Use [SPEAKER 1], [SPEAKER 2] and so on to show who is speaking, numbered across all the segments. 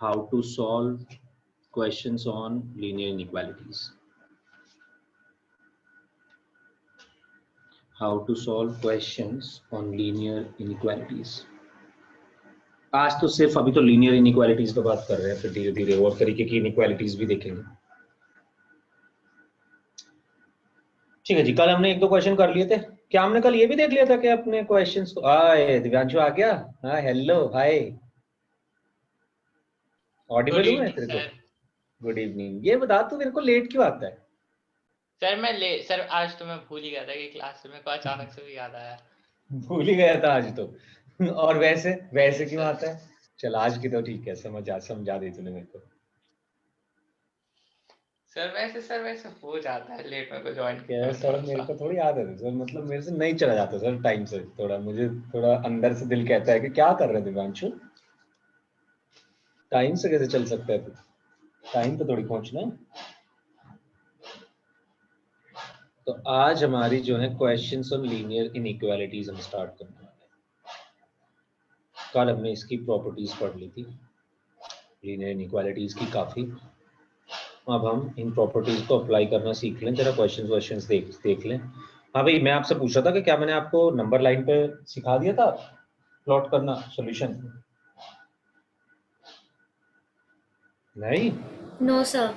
[SPEAKER 1] how to solve questions on linear inequalities. How to solve questions on linear inequalities. आज तो सिर्फ अभी तो लीनियर इनइक्वालिटीज पे बात कर रहे हैं, फिर धीरे धीरे और तरीके की इनइक्वालिटीज भी देखेंगे। ठीक है जी, कल हमने एक दो क्वेश्चन कर लिए थे। क्या हमने कल ये भी देख लिया था कि अपने क्वेश्चंस को हाय दिव्यांशु आ गया। हाँ हेलो हाय, ऑडिबल हूँ मैं तेरे को? Good evening. ये बता तू मेरे को लेट क्यों आता है?
[SPEAKER 2] सर आज तो मैं भूल ही गया था कि क्लास में को अचानक से भी याद आया।
[SPEAKER 1] भूल ही गया था आज तो। और वैसे क्यों आता है? चल आज की तो ठीक है, समझा दे तूने मेरे को।
[SPEAKER 2] सर वैसे हो जाता है लेट में को ज्वाइन
[SPEAKER 1] किया सर, मेरे को थोड़ी याद है सर, मतलब मेरे से नहीं चला जाता सर टाइम से। थोड़ा मुझे थोड़ा अंदर से दिल कहता है कि क्या कर रहे हैं दिव्यांशु, टाइम से कैसे चल सकता है तू? टाइम पे थोड़ी पहुंचना है। तो आज हमारी जो है क्वेश्चंस ऑन लीनियर इनइक्वालिटीज हम स्टार्ट करने वाले हैं। कल हमने इसकी प्रॉपर्टीज पढ़ ली थी लीनियर इनइक्वालिटीज की काफी। अब हम इन प्रॉपर्टीज को अप्लाई करना सीख लें, जरा क्वेश्चंस देख लें। हाँ भाई, मैं आपसे पूछ रहा था कि क्या मैंने आपको नंबर लाइन पे सिखा दिया था प्लॉट करना सॉल्यूशन? नहीं
[SPEAKER 2] नो सर।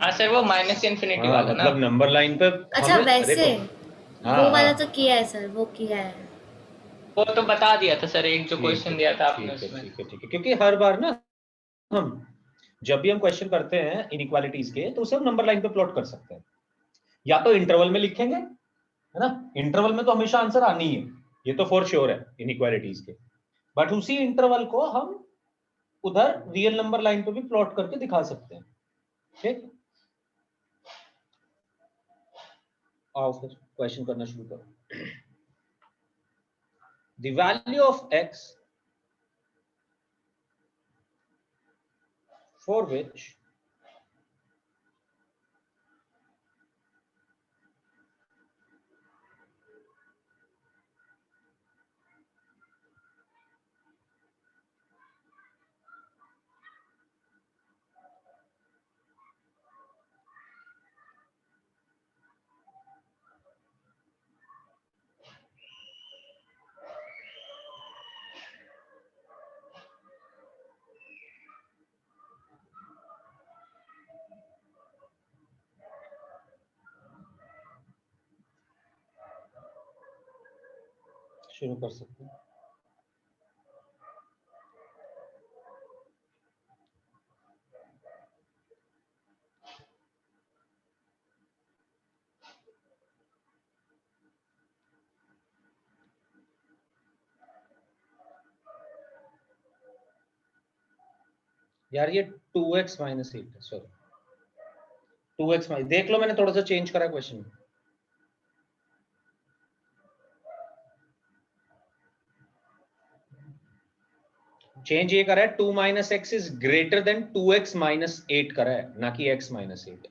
[SPEAKER 2] हाँ सर, वो माइनस इन्फिनिटी वाला ना,
[SPEAKER 1] मतलब नंबर लाइन पे
[SPEAKER 3] अच्छा वैसे
[SPEAKER 1] देखो,
[SPEAKER 3] वो वाला तो किया है सर, वो किया है।
[SPEAKER 2] वो तो बता दिया था सर, एक जो क्वेश्चन दिया था आपने उसमें।
[SPEAKER 1] ठीक है, क्योंकि हर बार ना हम जब भी हम क्वेश्चन करते हैं इनइक्वालिटीज के, तो उसे हम नंबर लाइन पे प्लॉट कर सकते हैं। या तो इंटरवल में लिखेंगे, है ना, इंटरवल में तो हमेशा आंसर आनी है, ये तो फॉर श्योर है इनइक्वालिटीज के। बट उसी इंटरवल को हम उधर रियल नंबर लाइन पे भी प्लॉट करके दिखा सकते हैं। ठीक, आओ फिर क्वेश्चन करना शुरू करो। The value of x for which शुरू कर सकते हैं। यार ये 2x माइनस 8 है, सॉरी 2x माइनस, देख लो मैंने थोड़ा सा चेंज करा क्वेश्चन। चेंज ये करा है, 2 minus x is greater then 2x minus 8 करा है, ना कि x माइनस 8।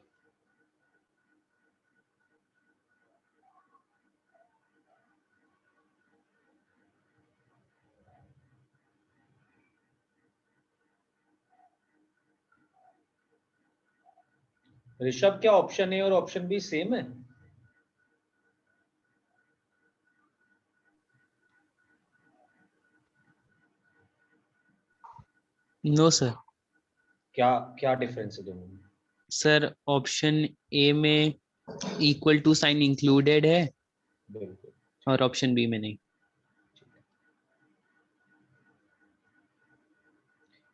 [SPEAKER 1] ऋषभ, क्या ऑप्शन ए और ऑप्शन बी सेम है?
[SPEAKER 4] No sir.
[SPEAKER 1] क्या डिफरेंस है दोनों में?
[SPEAKER 4] सर ऑप्शन ए में इक्वल टू साइन इंक्लूडेड है,
[SPEAKER 1] बिल्कुल,
[SPEAKER 4] और ऑप्शन बी में नहीं।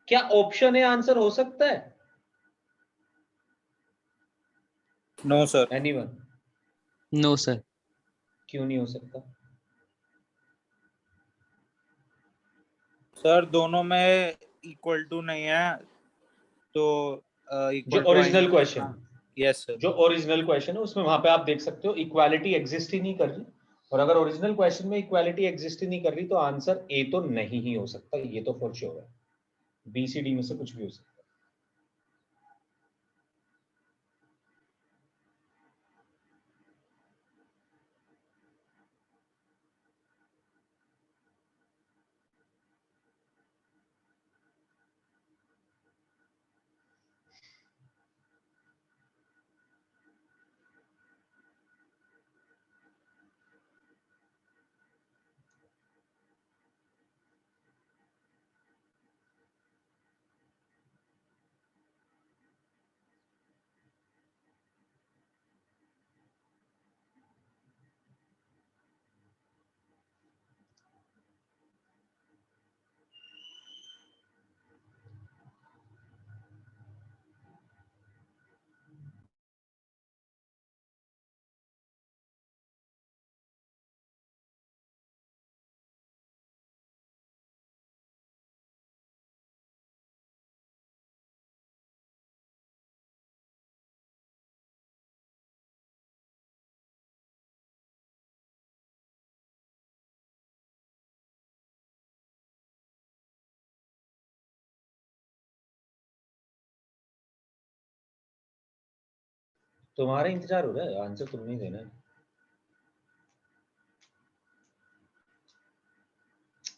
[SPEAKER 1] क्या ऑप्शन ए आंसर हो सकता है?
[SPEAKER 5] No sir.
[SPEAKER 1] Anyone?
[SPEAKER 4] No sir.
[SPEAKER 1] क्यों नहीं हो सकता?
[SPEAKER 5] सर दोनों में इक्वल टू नहीं है, तो
[SPEAKER 1] जो ओरिजिनल क्वेश्चन,
[SPEAKER 5] यस सर,
[SPEAKER 1] जो ओरिजिनल क्वेश्चन है उसमें वहां पे आप देख सकते हो इक्वालिटी एग्जिस्ट ही नहीं कर रही। और अगर ओरिजिनल क्वेश्चन में इक्वालिटी एग्जिस्ट ही नहीं कर रही तो आंसर ए तो नहीं ही हो सकता, ये तो फॉर श्योर है। बी सी डी में से कुछ भी हो सकता है। तुम्हारा इंतजार हो रहा है, आंसर तुम नहीं देना है।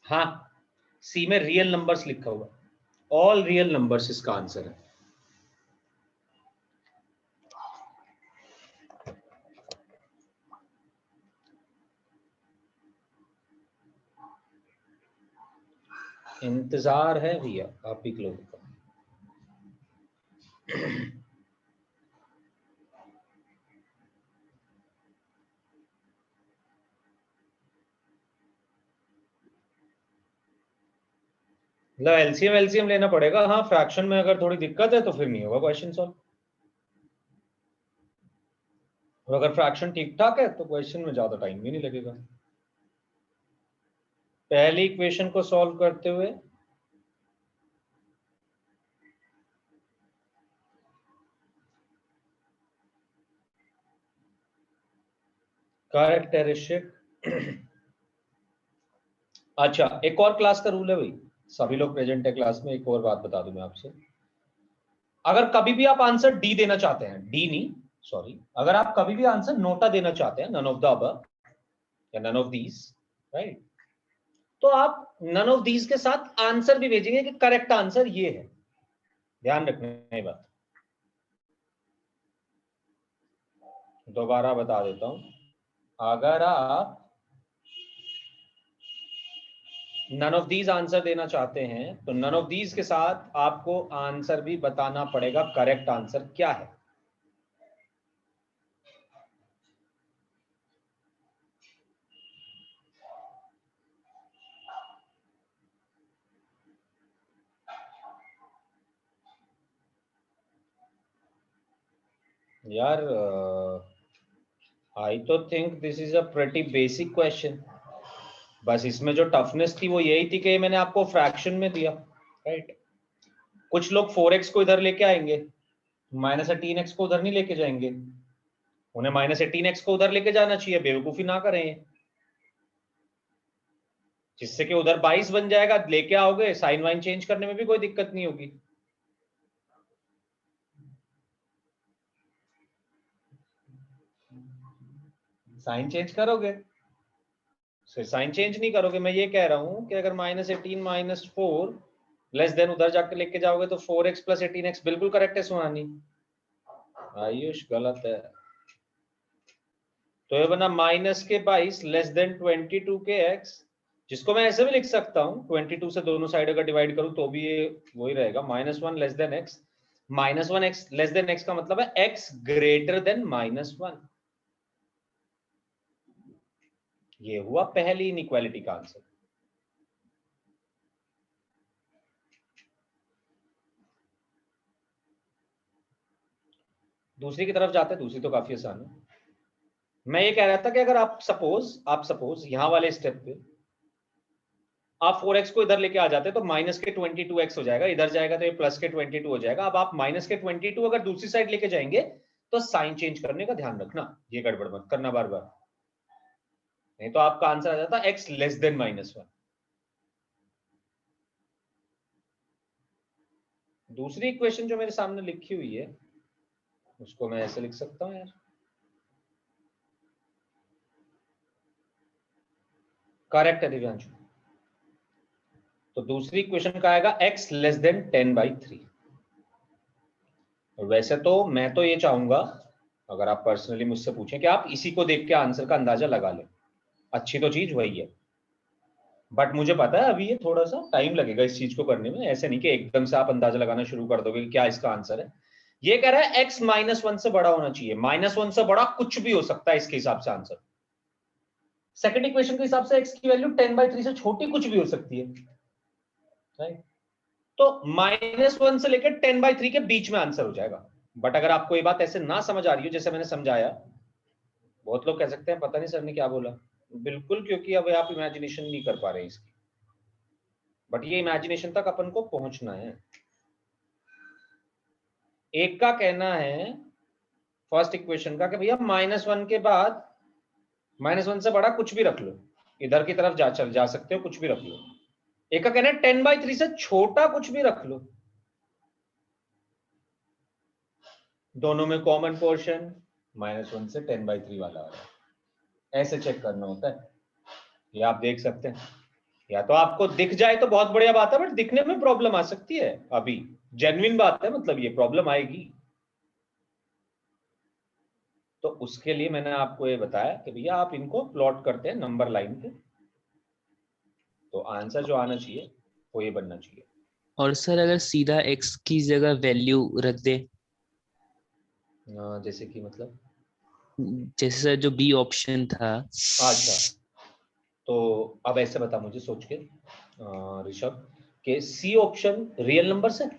[SPEAKER 1] हाँ, सी में रियल नंबर्स लिखा हुआ, ऑल रियल नंबर्स इसका आंसर है। इंतजार है भैया आप ही लोगों का। मतलब एलसीएम एलसीएम लेना पड़ेगा। हाँ, फ्रैक्शन में अगर थोड़ी दिक्कत है तो फिर नहीं होगा क्वेश्चन सॉल्व। और अगर फ्रैक्शन ठीक ठाक है तो क्वेश्चन में ज्यादा टाइम भी नहीं लगेगा। पहली इक्वेशन को सॉल्व करते हुए कैरेक्टरिस्टिक अच्छा, एक और क्लास का रूल है भाई, सभी लोग प्रेजेंट है क्लास में। एक और बात बता दूं मैं आपसे, अगर कभी भी आप आंसर डी देना चाहते हैं, डी नहीं सॉरी, अगर आप कभी भी आंसर नोटा देना चाहते हैं, नन ऑफ द अबव या नन ऑफ दीज, राइट, तो आप नन ऑफ दीज के साथ आंसर भी भेजेंगे कि करेक्ट आंसर ये है। ध्यान रखना ये बात, दोबारा बता देता हूं, अगर आप नन ऑफ दीज आंसर देना चाहते हैं तो नन ऑफ दीज के साथ आपको आंसर भी बताना पड़ेगा करेक्ट आंसर क्या है। यार आई तो think this is a pretty basic question. बस इसमें जो टफनेस थी वो यही थी कि मैंने आपको फ्रैक्शन में दिया, राइट। कुछ लोग 4x को इधर लेके आएंगे, -18x को उधर नहीं लेके जाएंगे, उन्हें -18x को उधर लेके जाना चाहिए। बेवकूफी ना करें, जिससे कि उधर 22 बन जाएगा, लेके आओगे, साइन वाइन चेंज करने में भी कोई दिक्कत नहीं होगी। साइन चेंज करोगे, साइन चेंज नहीं करोगे। मैं ये कह रहा हूं कि अगर -18 -4 लेस देन उधर जाकर लेके जाओगे तो 4x + 18x बिल्कुल करेक्ट है सुहानी। आयुष गलत है, तो ये बना -22 लेस देन 22 के x, जिसको मैं ऐसे भी लिख सकता हूं, 22 से दोनों साइड अगर डिवाइड करूं तो भी ये वही रहेगा, -1 less than x। -1x less than x का मतलब है x ग्रेटर देन -1। ये हुआ पहली इनइक्वालिटी का आंसर। दूसरी की तरफ जाते हैं, दूसरी तो काफी आसान है। मैं ये कह रहा था कि अगर आप सपोज यहां वाले स्टेप पे आप 4x को इधर लेके आ जाते तो -22x हो जाएगा, इधर जाएगा तो ये +22 हो जाएगा। अब आप -22 अगर दूसरी साइड लेके जाएंगे तो साइन चेंज करने का ध्यान रखना, ये गड़बड़ मत करना बार बार, नहीं तो आपका आंसर आ जाता x लेस देन -1। दूसरी इक्वेशन जो मेरे सामने लिखी हुई है उसको मैं ऐसे लिख सकता हूं यार, करेक्ट है दिव्यांशु। तो दूसरी इक्वेशन का आएगा x लेस देन 10/3। वैसे तो मैं तो ये चाहूंगा, अगर आप पर्सनली मुझसे पूछें, कि आप इसी को देख के आंसर का अंदाजा लगा लें, अच्छी तो चीज वही है। बट मुझे पता है अभी ये थोड़ा सा टाइम लगेगा इस चीज को करने में, ऐसे नहीं कि एकदम से आप अंदाजा लगाना शुरू कर दोगे कि क्या इसका आंसर है। ये कह रहा है x -1 से बड़ा होना चाहिए, -1 से बड़ा कुछ भी हो सकता है इसके हिसाब से आंसर। सेकंड इक्वेशन के हिसाब से x की वैल्यू 10/3 से छोटी कुछ भी हो सकती है, राइट। तो -1 से लेकर 10/3 के बीच में आंसर हो जाएगा। बट अगर आपको ये बात ऐसे ना समझ आ रही हो जैसे मैंने समझाया, बहुत लोग कह सकते हैं पता नहीं सर ने क्या बोला, बिल्कुल, क्योंकि अब आप इमेजिनेशन नहीं कर पा रहे इसकी, बट ये इमेजिनेशन तक अपन को पहुंचना है। एक का कहना है फर्स्ट इक्वेशन का कि भैया -1 के बाद -1 से बड़ा कुछ भी रख लो, इधर की तरफ जा सकते हो, कुछ भी रख लो। एक का कहना है 10/3 से छोटा कुछ भी रख लो। दोनों में कॉमन पोर्शन -1 से 10/3 वाला आ रहा है। ऐसे चेक करना होता है, ये आप देख सकते हैं। या तो आपको दिख जाए तो बहुत बढ़िया बात है, बट दिखने में प्रॉब्लम आ सकती है। अभी जेन्युइन बात है, मतलब ये प्रॉब्लम आएगी। तो उसके लिए मैंने आपको ये बताया कि भैया आप इनको प्लॉट करते हैं नंबर लाइन पे, तो आंसर जो आना चाहिए वो ये बनना चाहिए।
[SPEAKER 4] और सर अगर सीधा x की जगह वैल्यू रख दे,
[SPEAKER 1] जैसे कि मतलब
[SPEAKER 4] जैसे सर जो बी ऑप्शन था।
[SPEAKER 1] अच्छा, तो अब ऐसे बता मुझे सोच के ऋषभ, कि सी ऑप्शन रियल नंबर्स है।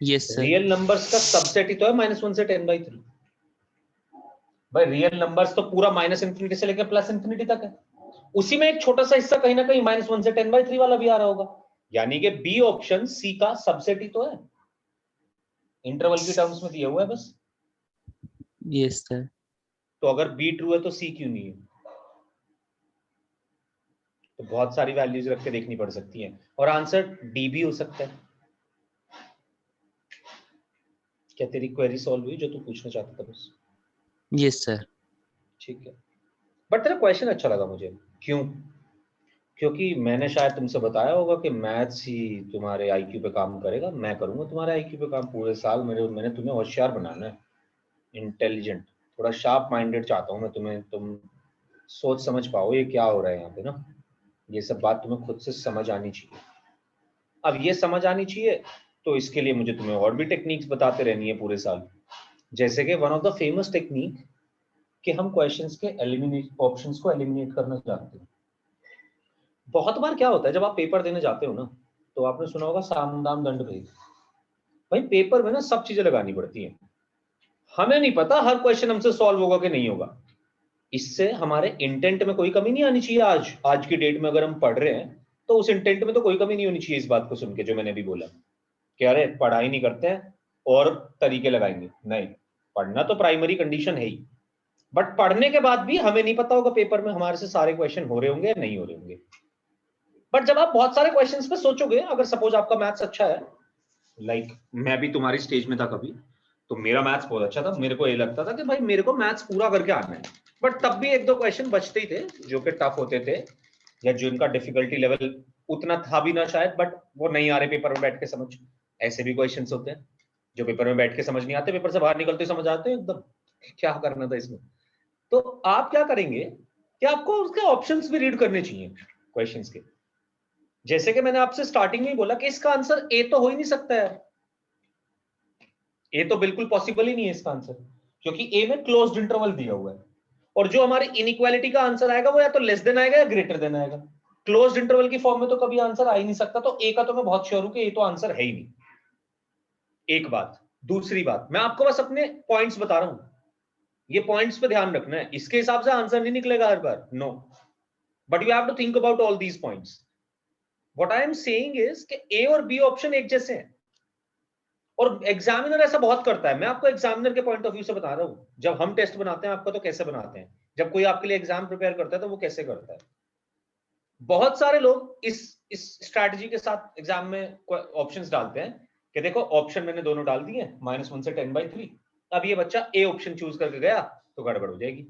[SPEAKER 4] Yes sir.
[SPEAKER 1] रियल नंबर्स का सबसेट ही तो है -1 से 10/3। भाई रियल नंबर्स तो पूरा -∞ से लेकर +∞ तक है, उसी में एक छोटा सा हिस्सा कहीं ना कहीं -1 से 10/3 वाला भी आ रहा होगा, यानी कि बी ऑप्शन सी का सबसेट ही तो है, इंटरवल की टर्म्स में दिया हुआ है बस।
[SPEAKER 4] Yes sir.
[SPEAKER 1] तो अगर बी ट्रू है तो सी क्यों नहीं है? तो बहुत सारी वैल्यूज रख के देखनी पड़ सकती हैं, और आंसर डी भी हो सकता है। क्या तेरी क्वेरी सॉल्व हुई जो तू पूछना चाहता था बस?
[SPEAKER 4] Yes sir.
[SPEAKER 1] ठीक है, बट तेरा क्वेश्चन अच्छा लगा मुझे। क्यों? क्योंकि मैंने शायद तुमसे बताया होगा कि मैथ्स ही तुम्हारे आईक्यू पे काम करेगा। मैं करूंगा तुम्हारे आईक्यू पे काम पूरे साल। मैंने तुम्हें होशियार बनाना है, इंटेलिजेंट, थोड़ा शार्प माइंडेड चाहता हूँ मैं तुम्हें। तुम सोच समझ पाओ ये क्या हो रहा है यहाँ पे ना, ये सब बात तुम्हें खुद से समझ आनी चाहिए। अब ये समझ आनी चाहिए तो इसके लिए मुझे तुम्हें और भी टेक्निक्स बताते रहनी है पूरे साल। जैसे कि one of the famous technique कि हम क्वेश्चंस के ऑप्शंस को एलिमिनेट करना जानते हैं। बहुत बार क्या होता है जब आप पेपर देने जाते हो ना, तो आपने सुना होगा साम दाम दंड भेद। भाई पेपर में ना सब चीजें लगानी पड़ती हैं। हमें नहीं पता हर क्वेश्चन हमसे सॉल्व होगा कि नहीं होगा, इससे हमारे इंटेंट में कोई कमी नहीं आनी चाहिए। आज की डेट में अगर हम पढ़ रहे हैं तो उस इंटेंट में तो कोई कमी नहीं होनी चाहिए। इस बात को सुन के जो मैंने भी बोला कि अरे पढ़ाई नहीं करते हैं और तरीके लगाएंगे, नहीं, पढ़ना तो प्राइमरी कंडीशन है ही, बट पढ़ने के बाद भी हमें नहीं पता होगा पेपर में हमारे से सारे क्वेश्चन हो रहे होंगे या नहीं हो रहे होंगे। बट जब आप बहुत सारे क्वेश्चंस पे सोचोगे, अगर सपोज आपका मैथ्स अच्छा है, लाइक मैं भी तुम्हारी स्टेज में था कभी, तो मेरा मैथ्स बहुत अच्छा था। मेरे को ये लगता था कि भाई मेरे को मैथ्स पूरा करके आना है, बट तब भी एक दो क्वेश्चन बचते ही थे जो कि टफ होते थे, या जिनका डिफिकल्टी लेवल उतना था भी ना शायद, बट वो नहीं आ रहे पेपर में बैठ के समझ। ऐसे भी क्वेश्चन होते हैं जो पेपर में बैठ के समझ नहीं आते, पेपर से बाहर निकलते समझ आते हैं एकदम, क्या करना था इसमें। तो आप क्या करेंगे कि आपको उसके ऑप्शंस भी रीड करने चाहिए क्वेश्चंस के। जैसे कि मैंने आपसे स्टार्टिंग में ही बोला कि इसका आंसर ए तो हो ही नहीं सकता है, ए तो बिल्कुल पॉसिबल ही नहीं है इसका आंसर, क्योंकि ए में क्लोज्ड इंटरवल दिया हुआ है, और जो हमारी इनइक्वालिटी का आंसर आएगा वो या तो लेस देन आएगा या ग्रेटर देन आएगा। क्लोज्ड इंटरवल की फॉर्म में तो कभी आंसर आ ही नहीं सकता, तो ए का तो मैं बहुत श्योर हूं कि ए तो आंसर है ही नहीं। एक बात। दूसरी बात, मैं आपको बस अपने पॉइंट्स बता रहा हूं, ये पॉइंट्स पे ध्यान रखना है, इसके हिसाब से आंसर नहीं निकलेगा हर बार, no, but you have to think about all these points. What I am saying is कि ए और बी ऑप्शन एक जैसे हैं, और एग्जामिनर ऐसा बहुत करता है। मैं आपको एग्जामिनर के पॉइंट ऑफ व्यू से बता रहा हूं, जब हम टेस्ट बनाते हैं आपका तो कैसे बनाते हैं, जब कोई आपके लिए एग्जाम प्रिपेयर करता है तो वो कैसे करता है। बहुत सारे लोग इस स्ट्रैटेजी के साथ एग्जाम में ऑप्शंस डालते हैं कि देखो ऑप्शन मैंने दोनों डाल दिए -1 से 10/3, अब ये बच्चा ए ऑप्शन चूज करके गया तो गड़बड़ हो जाएगी,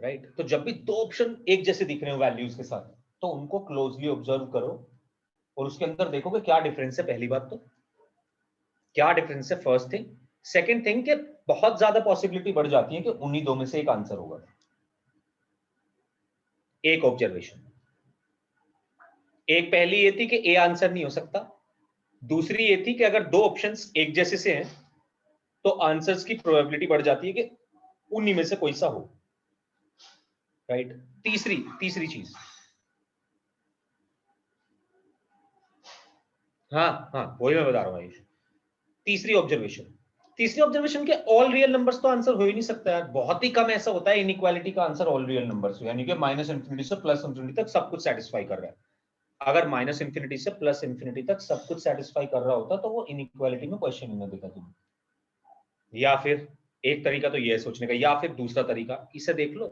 [SPEAKER 1] राइट। तो जब भी दो ऑप्शन एक जैसे दिख रहे हो वैल्यूज के साथ, तो उनको क्लोजली ऑब्जर्व करो और उसके अंदर देखो कि क्या डिफरेंस है। पहली बात तो क्या डिफरेंस है, फर्स्ट थिंग। सेकंड थिंग कि बहुत ज्यादा पॉसिबिलिटी बढ़ जाती है कि उन्हीं दो में से एक आंसर होगा। एक ऑब्जर्वेशन, एक पहली ये थी कि ए आंसर नहीं हो सकता, दूसरी ये थी कि अगर दो ऑप्शंस एक जैसे से हैं तो आंसर्स की प्रोबेबिलिटी बढ़ जाती है कि उन्हीं में से कोई सा हो, राइट। तीसरी चीज, हाँ वही मैं बता रहा हूं आयुष। तीसरी ऑब्जर्वेशन के ऑल रियल नंबर्स तो आंसर हो ही नहीं सकता यार। बहुत ही कम ऐसा होता है इनइक्वालिटी का आंसर ऑल रियल नंबर्स, यानी कि -∞ से +∞ तक सब कुछ सेटिस्फाई कर रहा है। अगर -∞ से +∞ तक सब कुछ सेटिस्फाई कर रहा होता तो वो इनइक्वालिटी में क्वेश्चन ही ना देता तुम्हें। या फिर एक तरीका तो ये है सोचने का, या फिर दूसरा तरीका, इसे देख लो,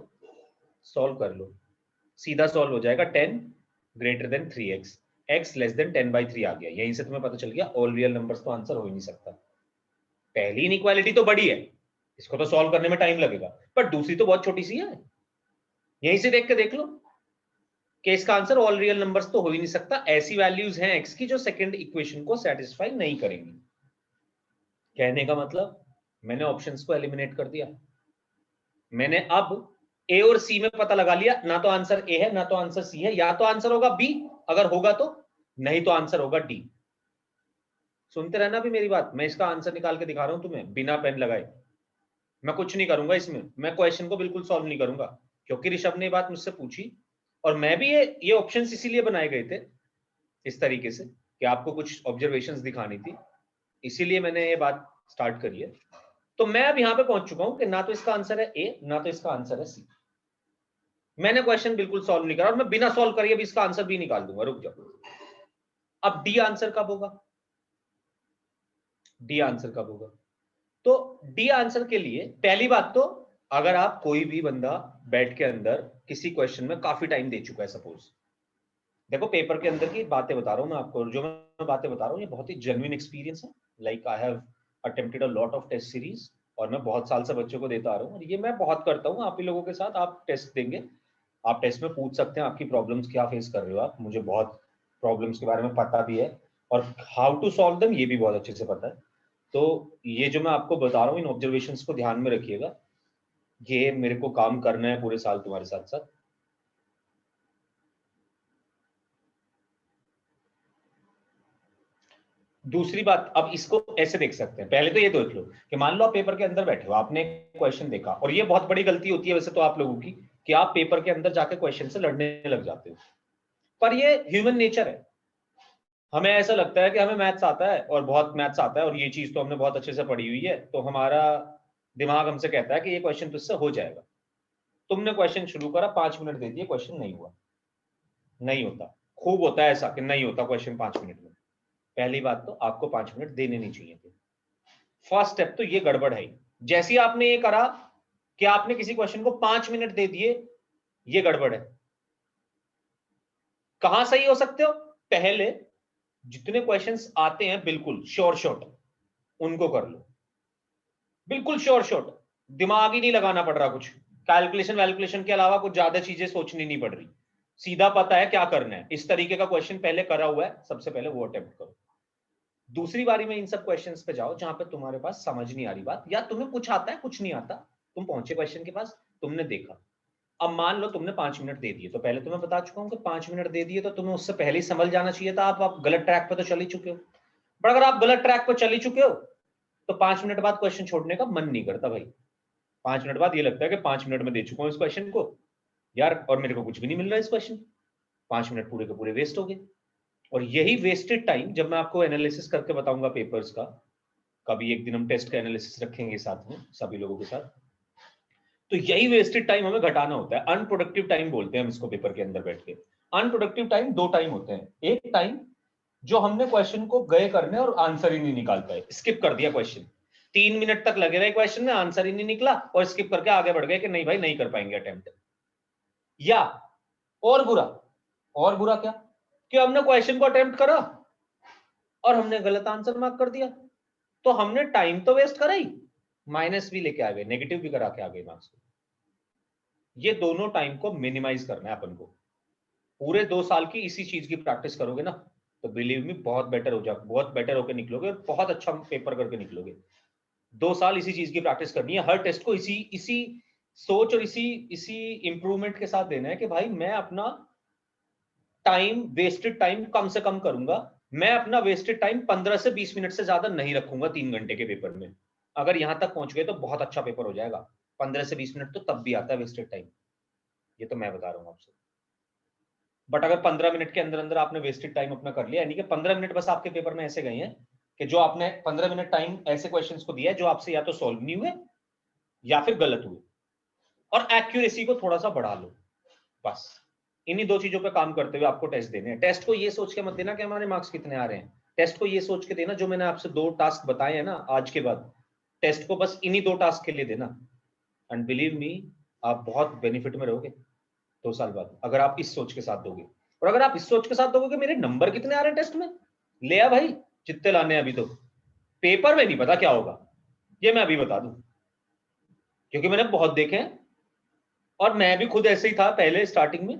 [SPEAKER 1] सॉल्व कर लो, सीधा सॉल्व हो जाएगा 10 > 3x। x लेस देन 10/3 आ गया। यहीं से तुम्हें पता चल गया ऑल रियल नंबर्स तो आंसर हो ही नहीं सकता। पहली इनइक्वालिटी तो बड़ी है, इसको तो सॉल्व करने में टाइम लगेगा, पर दूसरी तो बहुत छोटी सी है। यहीं से देख के देख लो कि इसका आंसर ऑल रियल नंबर्स तो हो ही नहीं सकता। ऐसी वैल्यूज हैं x की जो सेकंड इक्वेशन को सेटिस्फाई नहीं करेंगी। कहने का मतलब मैंने ऑप्शंस को एलिमिनेट कर दिया। मैंने अब ए और सी में पता लगा लिया, ना तो आंसर ए है ना तो आंसर सी है, या तो आंसर होगा बी अगर होगा तो, नहीं तो आंसर होगा डी। सुनते रहना भी मेरी बात, मैं इसका आंसर निकाल के दिखा रहा हूं तुम्हें बिना पेन लगाए। मैं कुछ नहीं करूंगा इसमें, मैं क्वेश्चन को बिल्कुल सॉल्व नहीं करूंगा, क्योंकि ऋषभ ने बात मुझसे पूछी और मैं भी ये ऑप्शंस इसीलिए बनाए गए थे इस तरीके से कि आपको कुछ ऑब्जर्वेशंस दिखानी थी, इसीलिए मैंने ये बात स्टार्ट करी है। तो मैं अब यहां पे पहुंच चुका हूं कि ना तो इसका आंसर है ए ना तो इसका आंसर है सी। मैंने क्वेश्चन बिल्कुल सॉल्व नहीं करा और मैं बिना सॉल्व करिए भी इसका आंसर भी निकाल दूंगा। रुक जाओ, अब डी आंसर कब होगा? डी आंसर कब होगा? तो डी आंसर के लिए पहली बात तो, अगर आप कोई भी बंदा बैठ के अंदर किसी क्वेश्चन में काफी टाइम दे चुका है, सपोज देखो पेपर के अंदर की बातें बता रहा हूं मैं आपको, जो मैं बातें बता रहा हूं ये बहुत ही जेन्युइन एक्सपीरियंस है। Like I have attempted a lot of test series और मैं बहुत साल से बच्चों को देता आ रहा हूं और ये मैं बहुत करता हूं आप ही लोगों के साथ। आप टेस्ट देंगे, आप टेस्ट में पूछ सकते हैं आपकी प्रॉब्लम्स क्या फेस कर रहे हो आप, मुझे बहुत प्रॉब्लम्स के बारे में पता भी है और हाउ टू सॉल्व देम ये भी बहुत अच्छे से पता है। तो ये जो मैं आपको बता रहा हूँ इन ऑब्जर्वेशंस को ध्यान में रखिएगा, ये मेरे को काम करना है पूरे साल तुम्हारे साथ साथ। दूसरी बात, अब इसको ऐसे देख सकते हैं, पहले तो ये देख लो कि मान लो आप पेपर के अंदर बैठे हो, आपने क्वेश्चन देखा, और ये बहुत बड़ी गलती होती है वैसे तो आप लोगों की कि आप पेपर के अंदर जाके क्वेश्चन से लड़ने लग जाते हो, पर ये ह्यूमन नेचर है। हमें ऐसा लगता है कि हमें मैथ्स आता है और बहुत मैथ्स आता है और ये चीज तो हमने बहुत अच्छे से पढ़ी हुई है, तो हमारा दिमाग हमसे कहता है कि ये क्वेश्चन तो इससे हो जाएगा। तुमने क्वेश्चन शुरू करा, 5 मिनट दे दिए, क्वेश्चन नहीं हुआ। नहीं होता, खूब होता है ऐसा कि नहीं होता क्वेश्चन 5 मिनट में। पहली बात तो आपको 5 मिनट देने नहीं चाहिए थे। फर्स्ट स्टेप तो ये गड़बड़ है। जैसे ही आपने ये करा कि आपने किसी क्वेश्चन को 5 मिनट दे दिए, ये गड़बड़ है। कहां सही हो सकते हो? पहले जितने क्वेश्चंस आते हैं बिल्कुल श्योर शॉट उनको कर लो, बिल्कुल श्योर शॉट, दिमाग ही नहीं लगाना पड़ रहा, कुछ कैलकुलेशन के अलावा कुछ ज्यादा चीजें सोचनी नहीं पड़ रही, सीधा पता है क्या करना है। इस तरीके का क्वेश्चन पहले करा हुआ है, सबसे पहले वो अटेम्प्ट करो। दूसरी बारी में इन सब क्वेश्चंस पे जाओ जहां पे तुम्हारे पास समझ नहीं आ रही बात, या तुम्हें कुछ आता है कुछ नहीं आता, तुम पहुंचे क्वेश्चन के पास, तुमने देखा, अब मान लो तुमने 5 मिनट दे दिए, तो पहले तो मैं बता चुका हूं कि 5 मिनट दे दिए तो तुम्हें उससे पहले ही समझ जाना चाहिए था, आप गलत ट्रैक पे तो चल ही चुके हो। पर अगर आप गलत ट्रैक पर चल ही चुके हो तो 5 मिनट बाद क्वेश्चन छोड़ने का मन नहीं करता भाई। 5 मिनट बाद ये लगता है कि 5 मिनट में दे चुका हूं इस क्वेश्चन को यार, और मेरे को कुछ भी नहीं मिल रहा इस क्वेश्चन, 5 मिनट पूरे के पूरे वेस्ट हो गए। और यही वेस्टेड टाइम जब मैं आपको एनालिसिस करके बताऊंगा पेपर्स का, कभी एक दिन हम टेस्ट का एनालिसिस रखेंगे साथ में सभी लोगों के साथ, तो यही वेस्टेड टाइम हमें घटाना होता है। अनप्रोडक्टिव टाइम बोलते हैं हम इसको पेपर के अंदर बैठ के। अनप्रोडक्टिव टाइम 2 टाइम होते हैं। एक टाइम जो हमने क्वेश्चन को गए करने और आंसर ही नहीं निकाल पाए, स्किप कर दिया क्वेश्चन, 3 मिनट तक लगे रहे क्वेश्चन में, आंसर ही नहीं निकला और स्किप करके आगे बढ़ गए कि नहीं भाई नहीं कर पाएंगे अटेम्प्ट। या और बुरा क्या कि हमने क्वेश्चन को अटेम्प्ट करा और हमने गलत आंसर मार्क कर दिया, तो हमने टाइम तो वेस्ट करा ही, माइनस भी लेके आ गए, नेगेटिव भी करा के आ गए मार्क्स को। ये दोनों टाइम को मिनिमाइज करना है अपन को। पूरे 2 साल की इसी चीज की प्रैक्टिस करोगे ना तो बिलीव मी बहुत बेटर हो जाओगे, बहुत बेटर होकर निकलोगे और बहुत अच्छा पेपर करके निकलोगे। 2 साल इसी चीज की प्रैक्टिस करनी है, हर टेस्ट को इसी सोच और इसी इंप्रूवमेंट के साथ देना है कि भाई मैं अपना टाइम, वेस्टेड टाइम कम से कम करूंगा। मैं अपना वेस्टेड टाइम 15 से 20 मिनट से ज्यादा नहीं रखूंगा 3 घंटे के पेपर में। अगर यहां तक पहुंच गए तो बहुत अच्छा पेपर हो जाएगा। 15 से 20 मिनट तो तब भी आता है वेस्टेड टाइम, ये तो मैं बता रहा हूं आपसे। बट अगर 15 मिनट के अंदर अंदर आपने वेस्टेड टाइम अपना कर लिया, यानी कि 15 मिनट बस आपके पेपर में ऐसे गए हैं कि जो आपने 15 मिनट टाइम ऐसे क्वेश्चंस को दिया है जो आपसे या तो सॉल्व नहीं हुए या फिर गलत हुए, और एक्यूरेसी को थोड़ा सा बढ़ा लो। बस इन्हीं 2 चीजों पे काम करते हुए आपको टेस्ट देने हैं। टेस्ट को ये सोच के मत देना कि हमारे मार्क्स कितने आ रहे हैं, टेस्ट को ये सोच के देना जो मैंने आपसे 2 टास्क बताए हैं ना आज के बाद, टेस्ट को बस इन्हीं 2 टास्क के लिए देना। एंड बिलीव मी आप बहुत बेनिफिट में रहोगे 2 साल बाद अगर आप इस सोच के साथ दोगे। और अगर आप इस सोच के साथ दोगे मेरे नंबर कितने आ रहे हैं टेस्ट में, ले आ भाई जितने लाने हैं, अभी तो पेपर में नहीं पता क्या होगा, ये मैं अभी बता दूं, क्योंकि मैंने बहुत देखे हैं और मैं भी खुद ऐसे ही था पहले स्टार्टिंग में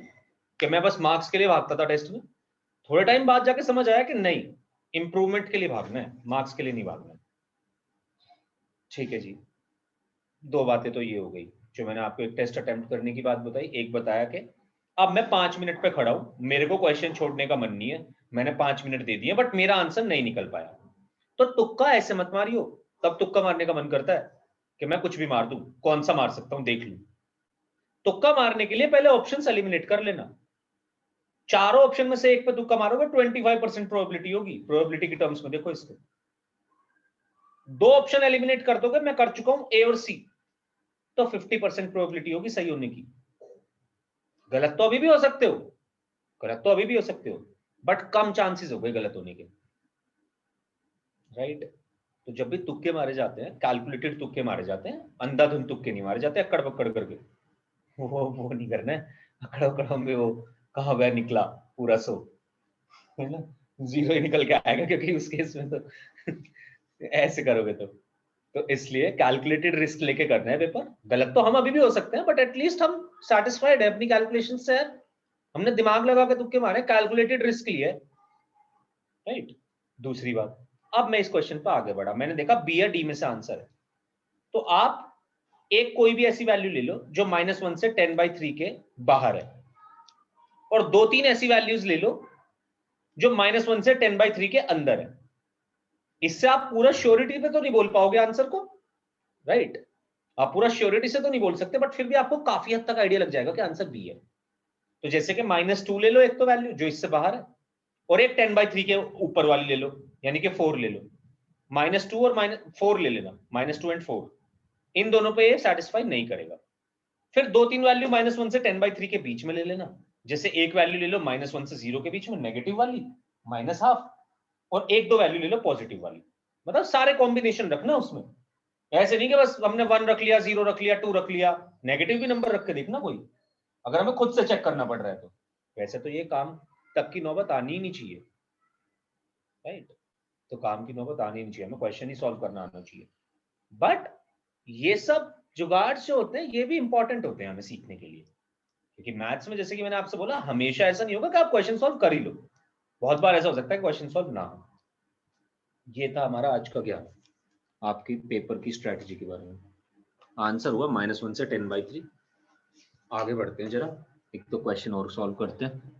[SPEAKER 1] कि मैं बस मार्क्स के लिए भागता था टेस्ट में। थोड़े टाइम बाद जाके समझ आया कि नहीं, इंप्रूवमेंट के लिए भागना है, मार्क्स के लिए नहीं भागना है। ठीक है जी, दो बातें तो ये हो गई जो मैंने आपको एक टेस्ट अटेम्प्ट करने की बात बताई। एक बताया कि अब मैं 5 मिनट पे खड़ा हूं, मेरे को क्वेश्चन छोड़ने का मन नहीं है, मैंने 5 मिनट दे दिए बट मेरा आंसर नहीं निकल पाया, तो तुक्का ऐसे मत मारियो। तब तुक्का मारने का मन करता है कि मैं कुछ भी मार दूं, कौन सा मार सकता हूं देख लूं। तुक्का मारने के लिए पहले ऑप्शंस एलिमिनेट कर लेना। चारों ऑप्शन में से एक पे तुक्का मारोगे 25% प्रोबेबिलिटी होगी, प्रोबेबिलिटी की टर्म्स में देखो इसको। दो ऑप्शन एलिमिनेट कर दोगे, मैं कर चुका हूं ए और सी, तो 50% प्रोबेबिलिटी होगी सही होने की। गलत तो अभी भी हो सकते हो, गलत तो अभी भी हो सकते हो, बट कम चांसेस हो गए गलत होने के, राइट। तो जब भी तुक्के मारे जाते हैं, कैलकुलेटेड तुक्के मारे जाते हैं, अंधाधुंध तुक्के नहीं मारे जाते अक्कड़ बक्कड़ करके, वो नहीं करना है। अकड़ अकड़ में वो कहाँ वह निकला पूरा 100, है ना, 0 ही निकल के आएगा, क्योंकि उस केस में तो ऐसे करोगे तो इसलिए कैलकुलेटेड रिस्क लेके करना है पेपर। गलत तो हम अभी भी हो सकते हैं बट एटलीस्ट हम सैटिस्फाइड है अपनी कैलकुलेशन से, हमने दिमाग लगा के तुक्के मारे, कैलकुलेटेड रिस्क लिए, राइट। दूसरी बात, अब मैं इस क्वेश्चन पर आगे बढ़ा, मैंने देखा बी या डी में से आंसर है, तो आप एक कोई भी ऐसी वैल्यू ले लो जो -1 से 10/3 के बाहर है, और 2-3 ऐसी वैल्यूज ले लो जो -1 से 10/3 के अंदर है। इससे आप पूरा श्योरिटी पे तो नहीं बोल पाओगे आंसर को, राइट। आप पूरा श्योरिटी से तो नहीं बोल सकते, बट फिर भी आपको काफी हद तक आइडिया लग जाएगा कि आंसर बी है। तो जैसे कि -2 ले लो एक तो वैल्यू जो इससे बाहर है, और एक 10/3 के ऊपर वाली ले लो, यानी कि 4 ले लो। -2 और -4 ले लेना, -2 एंड 4, इन दोनों पे ये सेटिस्फाई नहीं करेगा। फिर 2-3 वैल्यू -1 से 10/3 के बीच में ले लेना, जैसे एक वैल्यू ले लो -1 से 0 के बीच में नेगेटिव वाली, -12, और एक दो वैल्यू ले लो पॉजिटिव वाली। मतलब सारे कॉम्बिनेशन रखना उसमें, ऐसे नहीं कि बस हमने 1 रख लिया, 0 रख लिया, 2 रख लिया, नेगेटिव भी नंबर रख के देखना कोई, अगर हमें खुद से चेक करना पड़ रहा है तो। वैसे तो ये काम तक की नौबत आनी ही नहीं चाहिए, राइट। तो काम की नौबत आनी नहीं चाहिए, हमें क्वेश्चन ही सॉल्व करना आना चाहिए। बट ये सब जुगाड़ जो होते हैं ये भी इंपॉर्टेंट होते हैं हमें सीखने के लिए, क्योंकि मैथ्स में जैसे कि मैंने आपसे बोला हमेशा ऐसा नहीं होगा कि आप क्वेश्चन सॉल्व कर ही लो, बहुत बार ऐसा हो सकता है क्वेश्चन सॉल्व ना हो। ये था हमारा आज का ज्ञान आपकी पेपर की स्ट्रेटजी के बारे में। आंसर हुआ -1 से 10/3। आगे बढ़ते हैं जरा, एक तो क्वेश्चन और सॉल्व करते हैं।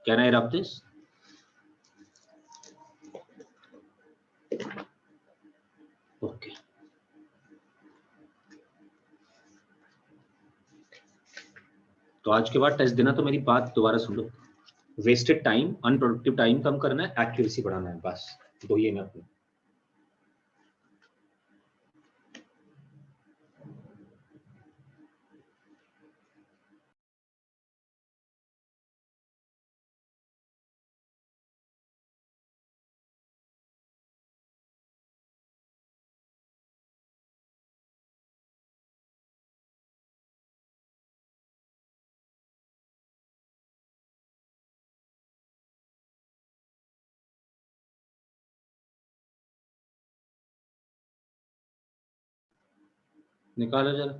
[SPEAKER 1] Can I rub this? Okay. तो आज के बाद टेस्ट देना तो मेरी बात दोबारा सुन लो। वेस्टेड टाइम, अनप्रोडक्टिव टाइम कम करना है, एक्यूरेसी बढ़ाना है, बस दो ये ना अपने। निकालो जरा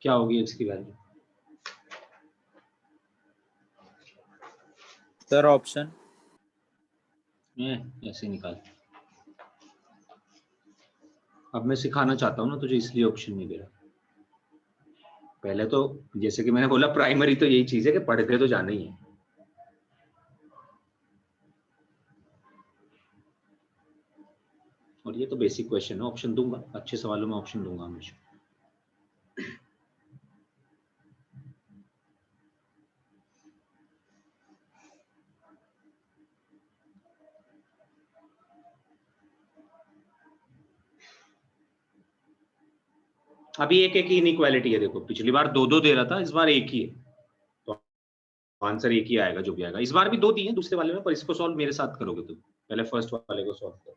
[SPEAKER 1] क्या होगी इसकी वैल्यू।
[SPEAKER 5] सर ऑप्शन
[SPEAKER 1] ऐसे निकाल। अब मैं सिखाना चाहता हूँ ना तुझे, इसलिए ऑप्शन नहीं दे रहा। पहले तो जैसे कि मैंने बोला प्राइमरी तो यही चीज है कि पढ़ते तो जाना ही है। और ये तो बेसिक क्वेश्चन है, ऑप्शन दूंगा, अच्छे सवालों में ऑप्शन दूंगा हमेशा। अभी एक ही इनइक्वालिटी है, देखो पिछली बार 2-2 दे रहा था, इस बार एक ही है, तो आंसर एक ही आएगा जो भी आएगा। इस बार भी 2 दिए दूसरे वाले में, पर इसको सॉल्व मेरे साथ करोगे तुम, पहले फर्स्ट वाले को सॉल्व करो।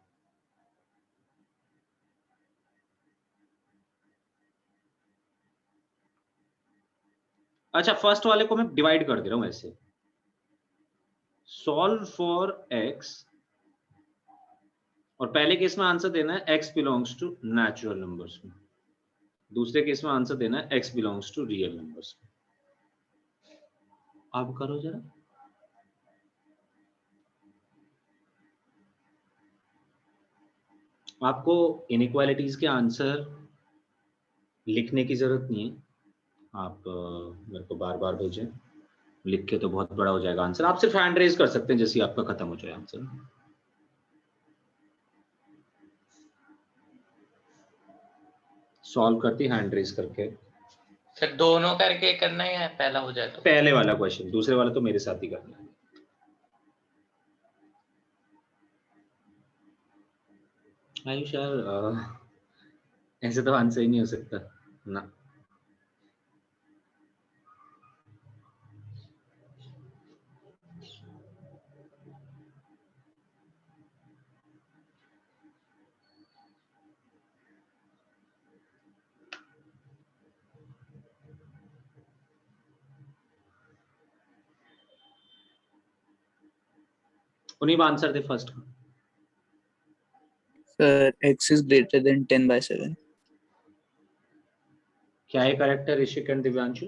[SPEAKER 1] अच्छा फर्स्ट वाले को मैं डिवाइड कर दे रहा हूं ऐसे, सॉल्व फॉर x, और पहले केस में आंसर देना है x belongs to natural numbers में, दूसरे केस में आंसर देना है x belongs to real numbers में। आप करो जरा, आपको इनइक्वालिटीज के आंसर लिखने की जरूरत नहीं है, आप मेरे को बार बार भेजें, लिख के तो बहुत बड़ा हो जाएगा आंसर, आप सिर्फ हैंड रेज कर सकते हैं जैसे ही आपका खत्म हो जाए आंसर। सॉल्व करती हैंड रेज करके।
[SPEAKER 2] सर दोनों करके करना है या पहला हो जाए तो?
[SPEAKER 1] पहले वाला क्वेश्चन, दूसरे वाला तो मेरे साथ ही करना है। आयुष यार ऐसे तो आंसर ही नहीं हो सकता ना। उन्हीं का आंसर दे फर्स्ट का।
[SPEAKER 6] Sir, x is greater than 10/7.
[SPEAKER 1] क्या है करेक्ट है ऋषिक एंड दिव्यांशु?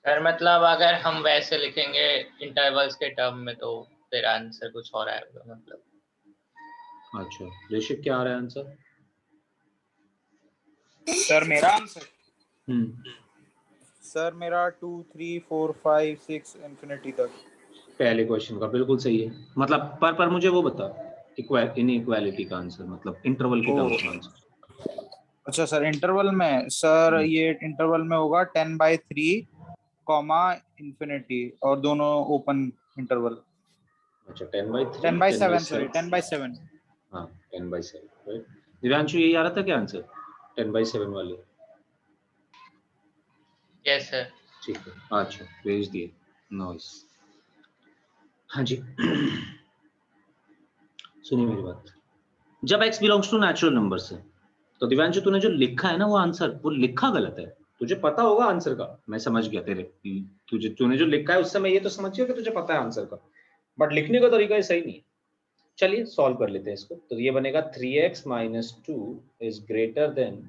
[SPEAKER 2] सर मतलब अगर हम वैसे लिखेंगे इंटरवल्स के टर्म में तो फिर आंसर कुछ और आएगा मतलब।
[SPEAKER 1] अच्छा ऋषिक क्या आ रहा है आंसर?
[SPEAKER 5] सर मेरा आंसर, सर मेरा 2 3 4 5 6 इंफिनिटी तक।
[SPEAKER 1] पहले क्वेश्चन का बिल्कुल सही है, मतलब पर मुझे वो बता इनइक्वालिटी का आंसर, मतलब इंटरवल के टर्म्स में आंसर।
[SPEAKER 5] अच्छा सर इंटरवल में, सर ये इंटरवल में होगा 10/3 कॉमा इंफिनिटी, और दोनों ओपन इंटरवल।
[SPEAKER 1] अच्छा 10/3
[SPEAKER 5] 10/7 सॉरी 10/7।
[SPEAKER 1] हाँ 10/7 राइट। दिव्यांशु यही आ रहा था क्या आंसर 10/7 वाले?
[SPEAKER 2] Yes sir.
[SPEAKER 1] ठीक है अच्छा भेज दिए, नाइस। हाँ जी सुनिए मेरी बात, जब x belongs to natural numbers है तो दिव्यांशु तूने जो लिखा है ना वो आंसर, वो लिखा गलत है, तुझे पता होगा आंसर का, मैं समझ गया तेरे, तूने जो लिखा है उससे मैं ये तो समझ गया कि तुझे पता है आंसर का, बट लिखने का तरीका सही नहीं है। चलिए सॉल्व कर लेते हैं इसको। तो ये बनेगा 3x - 2 is greater then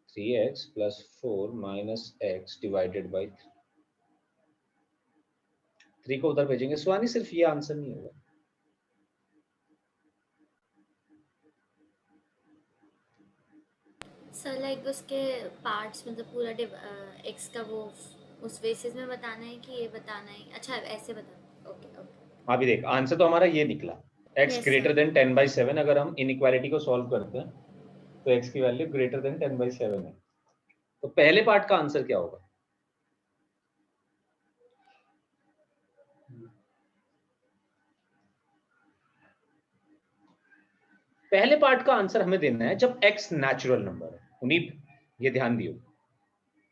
[SPEAKER 1] 3x + 4 - x divided by 3 को उधर भेजेंगे। सुहानी सिर्फ ये आंसर नहीं होगा,
[SPEAKER 3] सर लाइक उसके पार्ट्स मतलब पूरा एक्स का वो उस बेसिस में बताना है कि ये बताना है? अच्छा ऐसे बताना, ओके ओके।
[SPEAKER 1] अभी देख आंसर तो हमारा ये निकला, x
[SPEAKER 3] Yes,
[SPEAKER 1] greater
[SPEAKER 3] sir.
[SPEAKER 1] Then 10/7। अगर हम इनइक्वालिटी को सॉल्व करते हैं तो x की वैल्यू ग्रेटर देन 10/7 है, तो पहले पार्ट का आंसर क्या होगा? पहले पार्ट का आंसर हमें देना है जब x नेचुरल नंबर है। उन्हीं ये ध्यान दियो,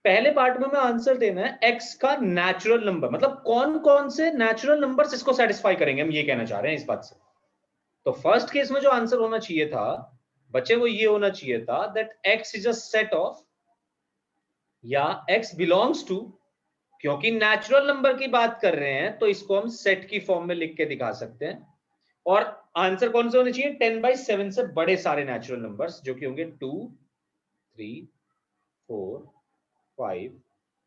[SPEAKER 1] पहले पार्ट में हमें आंसर देना है x का नेचुरल नंबर, मतलब कौन कौन से नेचुरल नंबर्स इसको सेटिस्फाई करेंगे, हम ये कहना चाह रहे हैं इस बात से। तो फर्स्ट केस में जो आंसर होना चाहिए था बच्चे वो ये होना चाहिए था that x is a set of, या x बिलोंग्स टू, क्योंकि नेचुरल नंबर की बात कर रहे हैं तो इसको हम सेट की फॉर्म में लिख के दिखा सकते हैं। और आंसर कौन से होने चाहिए? 10/7 से बड़े सारे नेचुरल नंबर्स जो कि होंगे 2 3 4 5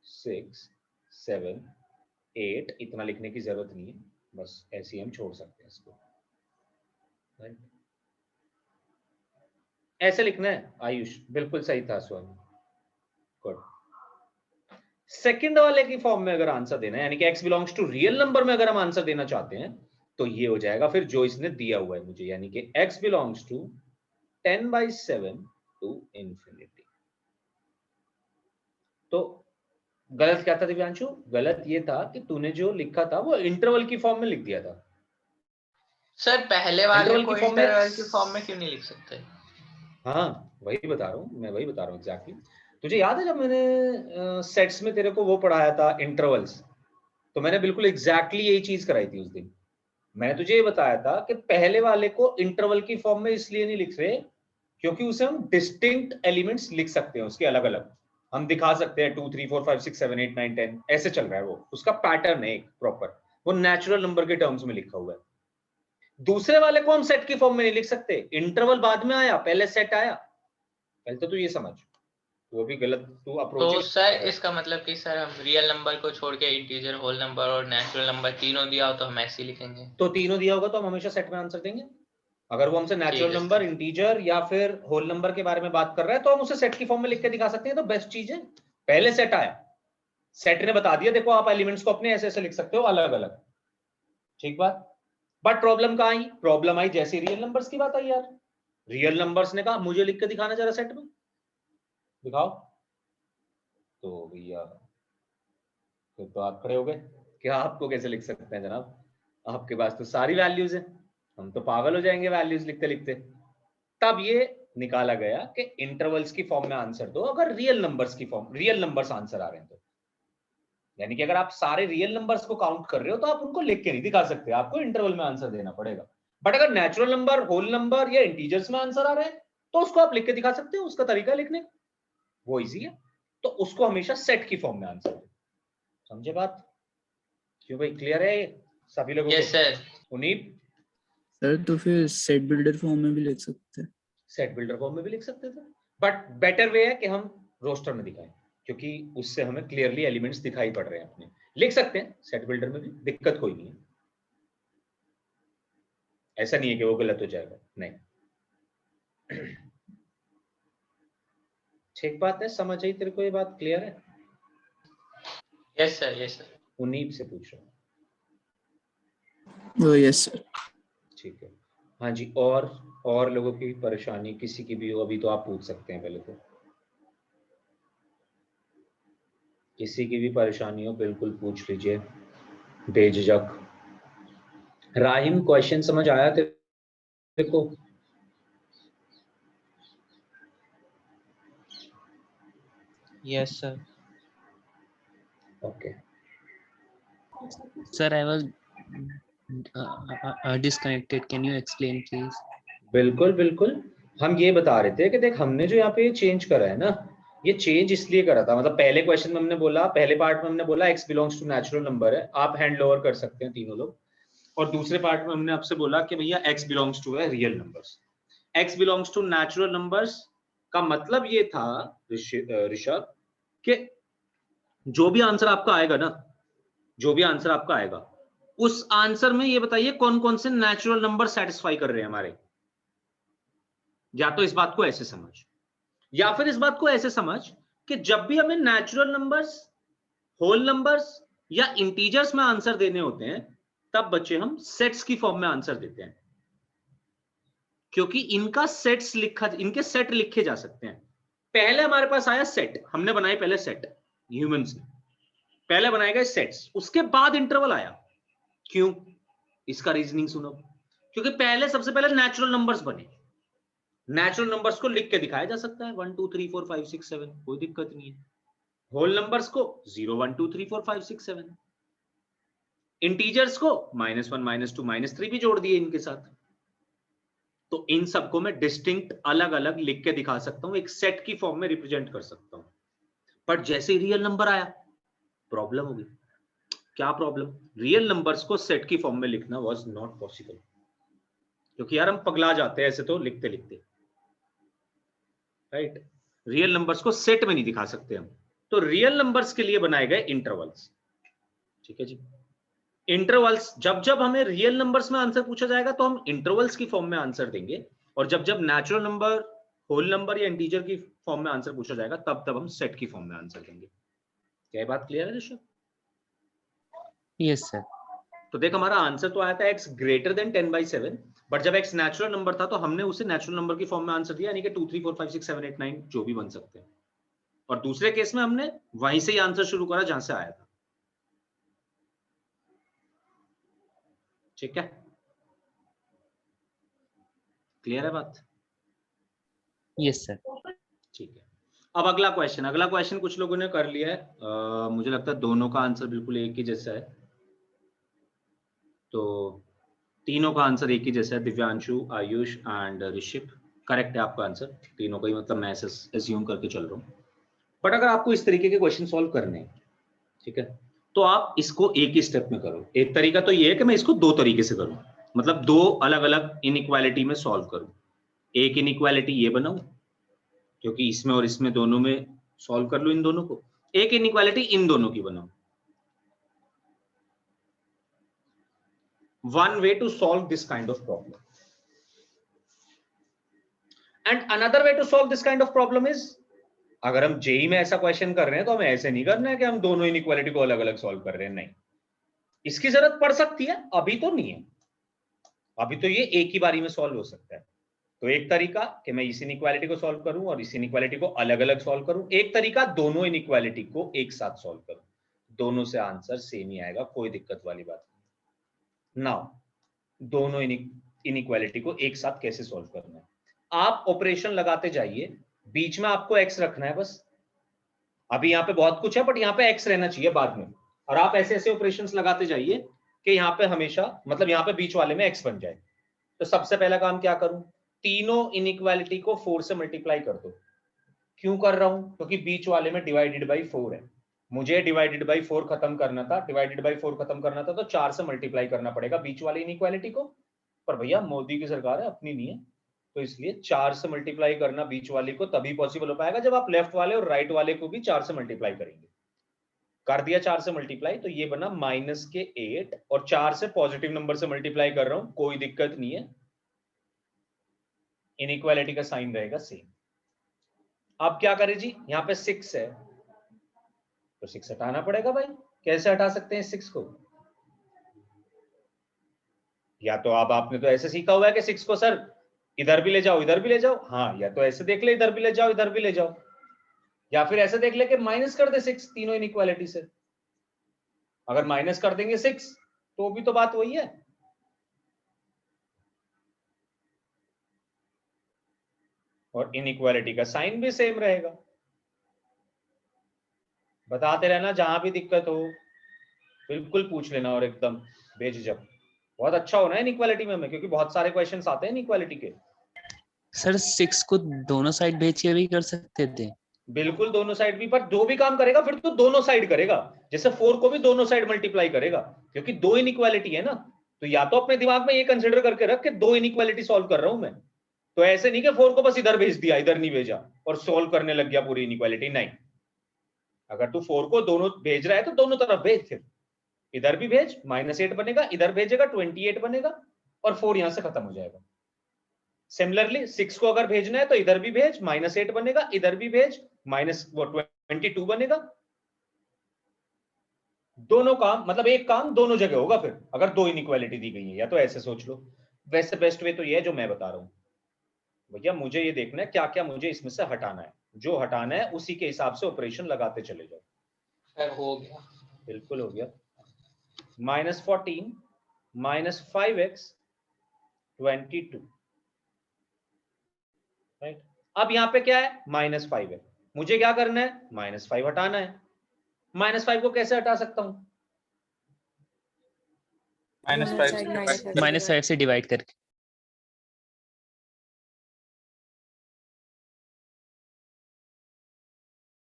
[SPEAKER 1] 6 7 8। इतना लिखने की जरूरत नहीं है, बस ऐसे ही हम छोड़ सकते हैं इसको, राइट? ऐसे लिखना है आयुष, बिल्कुल सही था स्वामी, गुड। सेकंड वाले की फॉर्म में अगर आंसर देना है, यानी कि x belongs to real number में अगर हम आंसर देना चाहते हैं तो ये हो जाएगा फिर जो इसने दिया हुआ है मुझे, यानी कि x belongs to 10/7 to infinity. तो गलत क्या था दिव्यांशु? गलत ये था कि तूने जो लिखा था वो इंटरवल की फॉर्म में लिख दिया था।
[SPEAKER 2] सर पहले वाले
[SPEAKER 1] इंटरवल
[SPEAKER 2] को
[SPEAKER 1] की फॉर्म में,
[SPEAKER 2] इंटरवल की फॉर्म में क्यों नहीं लिख सकते?
[SPEAKER 1] हाँ वही बता रहा हूँ, मैं वही बता रहा हूँ एग्जैक्टली। तुझे याद है जब मैंने सेट्स में तेरे को वो पढ़ाया था इंटरवल्स, तो मैंने बिल्कुल एग्जैक्टली यही चीज कराई थी उस दिन। मैंने तुझे ये बताया था कि पहले वाले को इंटरवल की फॉर्म में इसलिए नहीं लिख रहे क्योंकि उसे हम डिस्टिंक्ट एलिमेंट्स लिख सकते हैं, उसके अलग अलग हम दिखा सकते हैं 2 3 4 5 6 7 8 9 10 ऐसे चल रहा है वो, उसका पैटर्न है एक प्रॉपर, वो नेचुरल नंबर के टर्म्स में लिखा हुआ है। दूसरे वाले को हम सेट की फॉर्म में नहीं लिख सकते, इंटरवल बाद में आया, पहले सेट आया। पहले तो तू ये समझ, वो भी गलत तू अप्रोच।
[SPEAKER 2] तो सर इसका मतलब कि सर हम रियल नंबर को छोड़ के इंटीजर, होल नंबर और नेचुरल नंबर तीनों दिया हो तो हम ऐसे ही लिखेंगे।
[SPEAKER 1] तो तीनों दिया होगा तो हम हमेशा सेट में आंसर देंगे। अगर वो हमसे नेचुरल
[SPEAKER 2] है
[SPEAKER 1] नंबर, इंटीजर या फिर होल नंबर के बारे में बात कर रहा है तो हम उसे सेट की फॉर्म में लिख के दिखा सकते हैं, तो बेस्ट चीज है। पहले सेट आया, सेट ने बता दिया देखो आप एलिमेंट्स को अपने ऐसे ऐसे लिख सकते हो अलग अलग, ठीक बात। बट प्रॉब्लम कहाँ आई? प्रॉब्लम आई जैसे रियल नंबर्स की बात आई यार, रियल नंबर्स ने कहा मुझे लिख के दिखाना जरा सेट में, दिखाओ। तो भैया फिर तो आप खड़े हो गए कि आपको कैसे लिख सकते हैं जनाब, आपके पास तो सारी वैल्यूज है, हम तो पागल हो जाएंगे वैल्यूज लिखते लिखते। तब ये निकाला गया कि इंटरवल्स की फॉर्म में आंसर दो अगर रियल नंबर्स की फॉर्म, रियल नंबर्स आंसर आ रहे हैं तो। यानी कि अगर आप सारे रियल नंबर्स को काउंट कर रहे हो तो आप उनको लिख के नहीं दिखा सकते, आपको इंटरवल में आंसर देना पड़ेगा। बट अगर नेचुरल नंबर, होल नंबर या इंटीजर्स में आंसर आ रहे हैं तो उसको आप लिख के दिखा सकते हो, उसका तरीका लिखने वो इजी है। तो उसको हमेशा सेट की फॉर्म में आंसर दो, समझे बात? क्यों भाई, क्लियर है सभी लोगों को?
[SPEAKER 2] Yes sir.
[SPEAKER 1] उनीब
[SPEAKER 6] सर तो फिर सेट बिल्डर फॉर्म में भी लिख सकते हैं।
[SPEAKER 1] सेट बिल्डर फॉर्म में भी लिख सकते थे, बट बेटर वे है कि हम रोस्टर में दिखाएं, क्योंकि उससे हमें क्लियरली एलिमेंट्स दिखाई पड़ रहे हैं अपने। लिख सकते हैं सेट बिल्डर में भी, दिक्कत कोई नहीं है, ऐसा नहीं है कि वो गलत हो जाएगा, नहीं। ठीक बात है, समझ आई तेरे को ये बात? क्लियर है?
[SPEAKER 2] Yes sir, yes sir.
[SPEAKER 1] उन्नीब से पूछ रहा हूँ।
[SPEAKER 6] Yes sir.
[SPEAKER 1] ठीक है, हाँ जी। और लोगों की परेशानी किसी की भी हो अभी तो आप पूछ सकते हैं, पहले तो किसी की भी परेशानी हो बिल्कुल पूछ लीजिए बेझिझक। राहिम क्वेश्चन समझ आया तेरे को?
[SPEAKER 4] Yes, sir.
[SPEAKER 1] Okay.
[SPEAKER 4] Sir, I was disconnected. Can you explain, please?
[SPEAKER 1] बिल्कुल बिल्कुल, हम ये बता रहे थे कि देख हमने जो यहाँ पे चेंज करा है ना, ये चेंज इसलिए करा था, मतलब पहले क्वेश्चन में हमने बोला, पहले पार्ट में हमने बोला x belongs to natural number है, आप हैंड ओवर कर सकते हैं तीनों लोग। और दूसरे पार्ट में हमने आपसे बोला कि भैया x बिलोंग्स टू है real numbers. x belongs to natural numbers का मतलब ये था ऋषभ कि जो भी आंसर आपका आएगा ना, जो भी आंसर आपका आएगा उस आंसर में ये बताइए कौन कौन से नेचुरल नंबर सेटिस्फाई कर रहे हैं हमारे। या तो इस बात को ऐसे समझ, या फिर इस बात को ऐसे समझ कि जब भी हमें नेचुरल नंबर्स, होल नंबर्स या इंटीजर्स में आंसर देने होते हैं तब बच्चे हम सेट्स की फॉर्म में आंसर देते हैं, क्योंकि इनका सेट्स इनके सेट लिखे जा सकते हैं। पहले हमारे पास आया सेट, हमने बनाए पहले सेट, ह्यूमंस ने पहले बनाए गए सेट्स, उसके बाद इंटरवल आया। क्यों? इसका रीजनिंग सुनो। क्योंकि पहले सबसे पहले नेचुरल नंबर्स बने, नेचुरल नंबर्स को लिख के दिखाया जा सकता है 1 2 3 4 5 6 7, कोई दिक्कत नहीं है। होल नंबर्स को 0 1 2 3 4 5 6 7, इंटीजर्स को -1 -2 -3 भी जोड़ दिए इनके साथ। तो इन सबको मैं डिस्टिंक्ट अलग अलग लिख के दिखा सकता हूं, एक सेट की फॉर्म में रिप्रेजेंट कर सकता हूं। बट जैसे ही रियल नंबर आया प्रॉब्लम हो गई। क्या प्रॉब्लम? रियल नंबर्स को सेट की फॉर्म में लिखना वाज नॉट पॉसिबल, क्योंकि यार हम पगला जाते हैं ऐसे तो लिखते लिखते, राइट? रियल नंबर्स को सेट में नहीं दिखा सकते हम, तो रियल नंबर्स के लिए बनाए गए इंटरवल्स। ठीक है जी, इंटरवल्स जब जब हमें रियल नंबर्स में आंसर पूछा जाएगा तो हम इंटरवल्स की फॉर्म में आंसर देंगे, और जब जब नेचुरल नंबर, होल नंबर या इंटीजर की फॉर्म में आंसर पूछा जाएगा तब तब हम सेट की फॉर्म में आंसर देंगे। क्या बात क्लियर है ऋषभ?
[SPEAKER 4] Yes, sir.
[SPEAKER 1] तो देख हमारा आंसर तो आया था x ग्रेटर देन 10/7, बट जब x नेचुरल नंबर था तो हमने उसे नेचुरल नंबर की फॉर्म में आंसर दिया, यानी कि 2 3 4 5 6 7 8 9 जो भी बन सकते हैं। और दूसरे केस में हमने वहीं से ही आंसर शुरू करा जहां से आया था। ठीक है, क्लियर है बात?
[SPEAKER 4] Yes, sir.
[SPEAKER 1] ठीक है, अब अगला क्वेश्चन कुछ लोगों ने कर लिया है। मुझे लगता है दोनों का आंसर बिल्कुल एक ही जैसा है, तो तीनों का आंसर एक ही जैसा है, Divyanshu, Ayush and Rishik. Correct है आपका आंसर, तीनों का ही मतलब मैं ऐसे एज्यूम करके चल रहा हूँ। बट अगर आपको इस तरीके के क्वेश्चन सॉल्व करने हैं, ठीक है, तो आप इसको एक ही स्टेप में करो। एक तरीका तो ये है कि मैं इसको दो तरीके से करूं, मतलब दो अलग अलग इनइक्वालिटी में सॉल्व करूं। एक इनइक्वालिटी ये बनाऊं, क्योंकि इसमें और इसमें दोनों में सॉल्व कर लूं इन दोनों को। एक इनइक्वालिटी इन दोनों की बनाऊं। One way to solve this kind of problem, and another way to solve this kind of problem is, अगर हम जेई में ऐसा क्वेश्चन कर रहे हैं तो हमें ऐसे नहीं करना है कि हम दोनों इनइक्वालिटी को अलग अलग सॉल्व कर रहे हैं, नहीं। इसकी जरूरत पड़ सकती है, अभी तो नहीं है, अभी तो ये एक ही बारी में सॉल्व हो सकता है। तो एक तरीका कि मैं इस इनइक्वालिटी को सॉल्व करूं और इस इनइक्वालिटी को अलग अलग सॉल्व करूं। एक तरीका दोनों इनइक्वालिटी को एक साथ सॉल्व करूं, दोनों से आंसर सेम ही आएगा, कोई दिक्कत वाली बात नहीं। नाउ दोनों इनइक्वालिटी को एक साथ कैसे सॉल्व करना है, आप ऑपरेशन लगाते जाइए, बीच में आपको एक्स रखना है बस। अभी यहाँ पे बहुत कुछ है बट यहाँ पे एक्स रहना चाहिए बाद में, और आप ऐसे ऐसे ऑपरेशंस लगाते जाइए कि यहाँ पे हमेशा, मतलब यहाँ पे बीच वाले में एक्स बन जाए। तो सबसे पहला काम क्या करूं, तीनों इनइक्वालिटी को 4 से मल्टीप्लाई कर दो। क्यों कर रहा हूं, क्योंकि बीच वाले में डिवाइडेड बाई 4 है, मुझे डिवाइडेड बाई 4 खत्म करना था, डिवाइडेड बाई 4 खत्म करना था तो 4 से मल्टीप्लाई करना पड़ेगा बीच वाली इनइक्वालिटी को। पर भैया मोदी की सरकार है, अपनी नहीं है, तो इसलिए 4 से मल्टीप्लाई करना बीच वाली को तभी पॉसिबल हो पाएगा जब आप लेफ्ट वाले और राइट वाले को भी 4 से मल्टीप्लाई करेंगे। कर दिया 4 से मल्टीप्लाई, तो ये बना -8, और 4 से पॉजिटिव नंबर से मल्टीप्लाई कर रहा हूं, कोई दिक्कत नहीं है, इनइक्वालिटी का साइन रहेगा सेम। अब क्या करें जी, यहां पे 6 है तो 6 हटाना पड़ेगा भाई। कैसे हटा सकते हैं 6 को, या तो अब आपने तो ऐसे सीखा हुआ है कि 6 को सर इधर भी ले जाओ इधर भी ले जाओ, हाँ, या तो ऐसे देख ले इधर भी ले जाओ इधर भी ले जाओ, या फिर ऐसे देख ले कि माइनस कर दे 6 तीनों इनइक्वालिटी से। अगर माइनस कर देंगे 6 तो भी तो बात वही है, और इनइक्वालिटी का साइन भी सेम रहेगा। बताते रहना, जहां भी दिक्कत हो बिल्कुल पूछ लेना, और एकदम बेझिझक। बहुत अच्छा होना है इनइक्वालिटी में हमें, क्योंकि बहुत सारे क्वेश्चंस आते हैं इनइक्वालिटी के।
[SPEAKER 4] सर 6 को दोनों साइड भेज के भी कर सकते थे।
[SPEAKER 1] बिल्कुल दोनों साइड भी, पर जो भी काम करेगा फिर तो दोनों साइड करेगा। जैसे 4 को भी दोनों साइड मल्टीप्लाई करेगा, क्योंकि दो इनइक्वालिटी है ना। तो या तो अपने दिमाग में ये कंसिडर करके रख के दो इनइक्वालिटी सॉल्व कर रहा हूं मैं, तो ऐसे नहीं कि 4 को बस इधर भेज दिया इधर नहीं भेजा और सॉल्व करने लग गया पूरी इनइक्वालिटी, नहीं। अगर तू 4 को दोनों भेज रहा है तो दोनों तरफ भेज, फिर इधर भी भेज, -8 बनेगा, इधर भेजेगा 28 बनेगा, और 4 यहां से खत्म हो जाएगा। सिमिलरली 6 को अगर भेजना है तो इधर भी भेज, -8 बनेगा, इधर भी भेज, -22 बनेगा। दोनों काम, मतलब एक काम दोनों जगह होगा फिर, अगर दो इनइक्वालिटी दी गई है, या तो ऐसे सोच लो। वैसे बेस्ट वे तो ये है जो मैं बता रहा हूं भैया, मुझे ये देखना है क्या क्या मुझे इसमें से हटाना है, जो हटाना है उसी के हिसाब से ऑपरेशन लगाते चले जाओ।
[SPEAKER 2] सर हो गया,
[SPEAKER 1] बिल्कुल हो गया। -14 -5x 22, राइट। अब यहाँ पे क्या है, -5 है, मुझे क्या करना है, -5 हटाना है। -5 को कैसे हटा सकता हूं,
[SPEAKER 4] -5 से डिवाइड करके।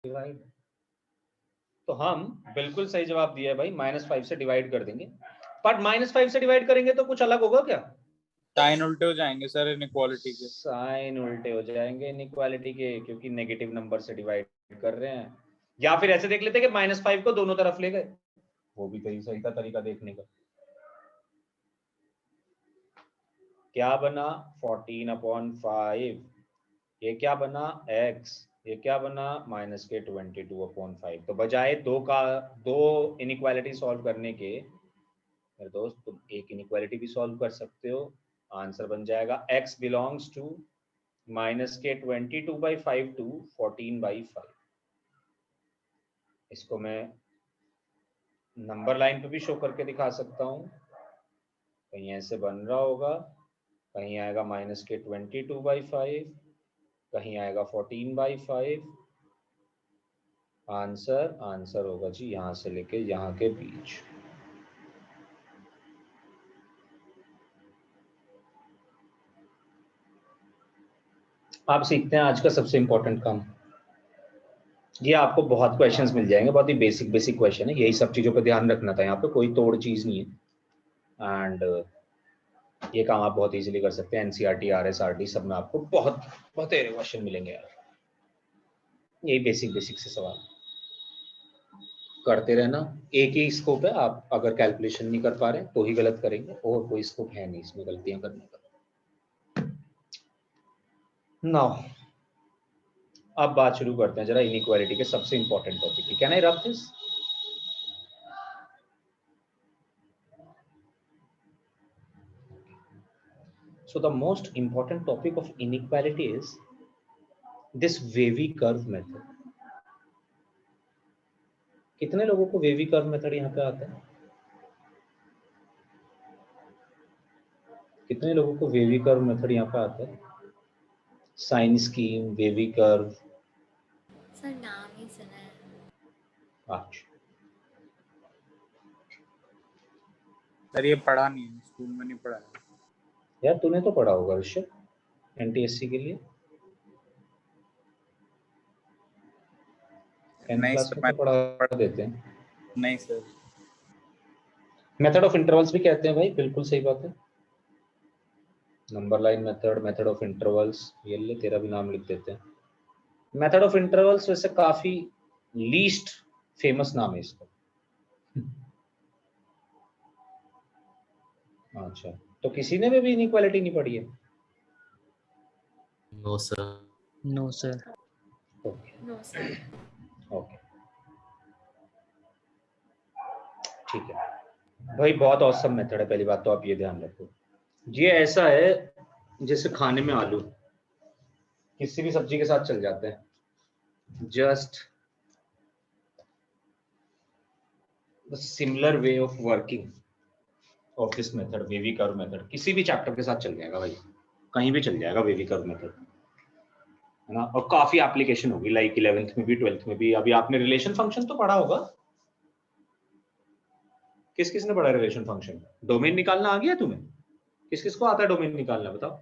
[SPEAKER 1] डिवाइड, तो हम बिल्कुल सही जवाब दिया है भाई, -5 से डिवाइड कर देंगे। पर -5 से डिवाइड करेंगे तो कुछ अलग होगा क्या,
[SPEAKER 5] साइन उल्टे हो जाएंगे सर इनइक्वालिटी के।
[SPEAKER 1] साइन उल्टे हो जाएंगे इनइक्वालिटी के, क्योंकि नेगेटिव नंबर से डिवाइड कर रहे हैं। या फिर ऐसे देख लेते कि -5 को दोनों तरफ ले गए, वो भी कहीं सही था तरीका देखने का। क्या बना 14/5, ये क्या बना x, ये क्या बना -22/5। तो बजाय दो इनइक्वालिटी सॉल्व करने के मेरे दोस्त, तुम एक इनइक्वालिटी भी सॉल्व कर सकते हो। आंसर बन जाएगा x बिलोंग्स टू -22/5 टू 14/5। इसको मैं नंबर लाइन पे भी शो करके दिखा सकता हूँ, कहीं ऐसे बन रहा होगा, कहीं आएगा -22/5, कहीं आएगा 14/5। आंसर होगा जी यहाँ से लेके यहाँ के बीच। आप सीखते हैं आज का सबसे इंपॉर्टेंट काम। ये आपको बहुत क्वेश्चंस मिल जाएंगे, बहुत ही बेसिक बेसिक क्वेश्चन है, यही सब चीज़ों पर ध्यान रखना था। यहाँ पे कोई तोड़ चीज़ नहीं है एंड ये काम आप बहुत इजीली कर सकते हैं। एनसीईआरटी, आरएसआरटी सब में आपको बहुत बहुत क्वेश्चन मिलेंगे यार। यही बेसिक बेसिक से सवाल करते रहना। एक ही स्कोप है, आप अगर कैलकुलेशन नहीं कर पा रहे तो ही गलत करेंगे, और कोई स्कोप है नहीं इसमें गलतियां करने का। नाउ अब बात शुरू करते हैं जरा इनइक्वालिटी के सबसे इंपॉर्टेंट टॉपिक की। Can I rub this? So the most important topic of inequality is this wavy curve method. कितने लोगों को वेवी कर्व मेथड यहाँ पे आता है? कितने लोगों को वेवी कर्व मेथड यहाँ पे आता है? Sign scheme, wavy curve.
[SPEAKER 3] Sir नाम ही सुना है।
[SPEAKER 1] अच्छा,
[SPEAKER 5] सर ये पढ़ा नहीं है, स्कूल में नहीं पढ़ा है।
[SPEAKER 1] यार तूने तो पढ़ा होगा ऋषभ, एनटीएससी के लिए 10th
[SPEAKER 5] नहीं
[SPEAKER 1] क्लास
[SPEAKER 5] सर,
[SPEAKER 1] में तो पढ़ा देते हैं।
[SPEAKER 5] नहीं सर।
[SPEAKER 1] मेथड ऑफ इंटरवल्स भी कहते हैं भाई, बिल्कुल सही बात है। Number line method, method of intervals, ये ले तेरा भी नाम लिख देते हैं। मेथड ऑफ इंटरवल्स वैसे काफी लीस्ट फेमस नाम है इसका। अच्छा, तो किसी ने भी इनइक्वालिटी नहीं पढ़ी है?
[SPEAKER 7] No sir.
[SPEAKER 4] No sir.
[SPEAKER 1] Okay
[SPEAKER 3] no sir.
[SPEAKER 1] Okay ठीक है भाई, बहुत औसम मेथड है। पहली बात तो आप ये ध्यान रखो, ये ऐसा है जैसे खाने में आलू किसी भी सब्जी के साथ चल जाते हैं। Just the similar way of working of this method, wavy curve method, किसी भी चैप्टर के साथ चल जाएगा भाई, कहीं भी चल जाएगा वेवी कर्व मेथड, है ना। और काफी एप्लीकेशन होगी, लाइक 11th में भी 12th में भी। अभी आपने रिलेशन फंक्शन तो पढ़ा होगा, किस किस ने पढ़ा रिलेशन फंक्शन? डोमेन निकालना आ गया तुम्हें? किस किस को आता है डोमेन निकालना, बताओ।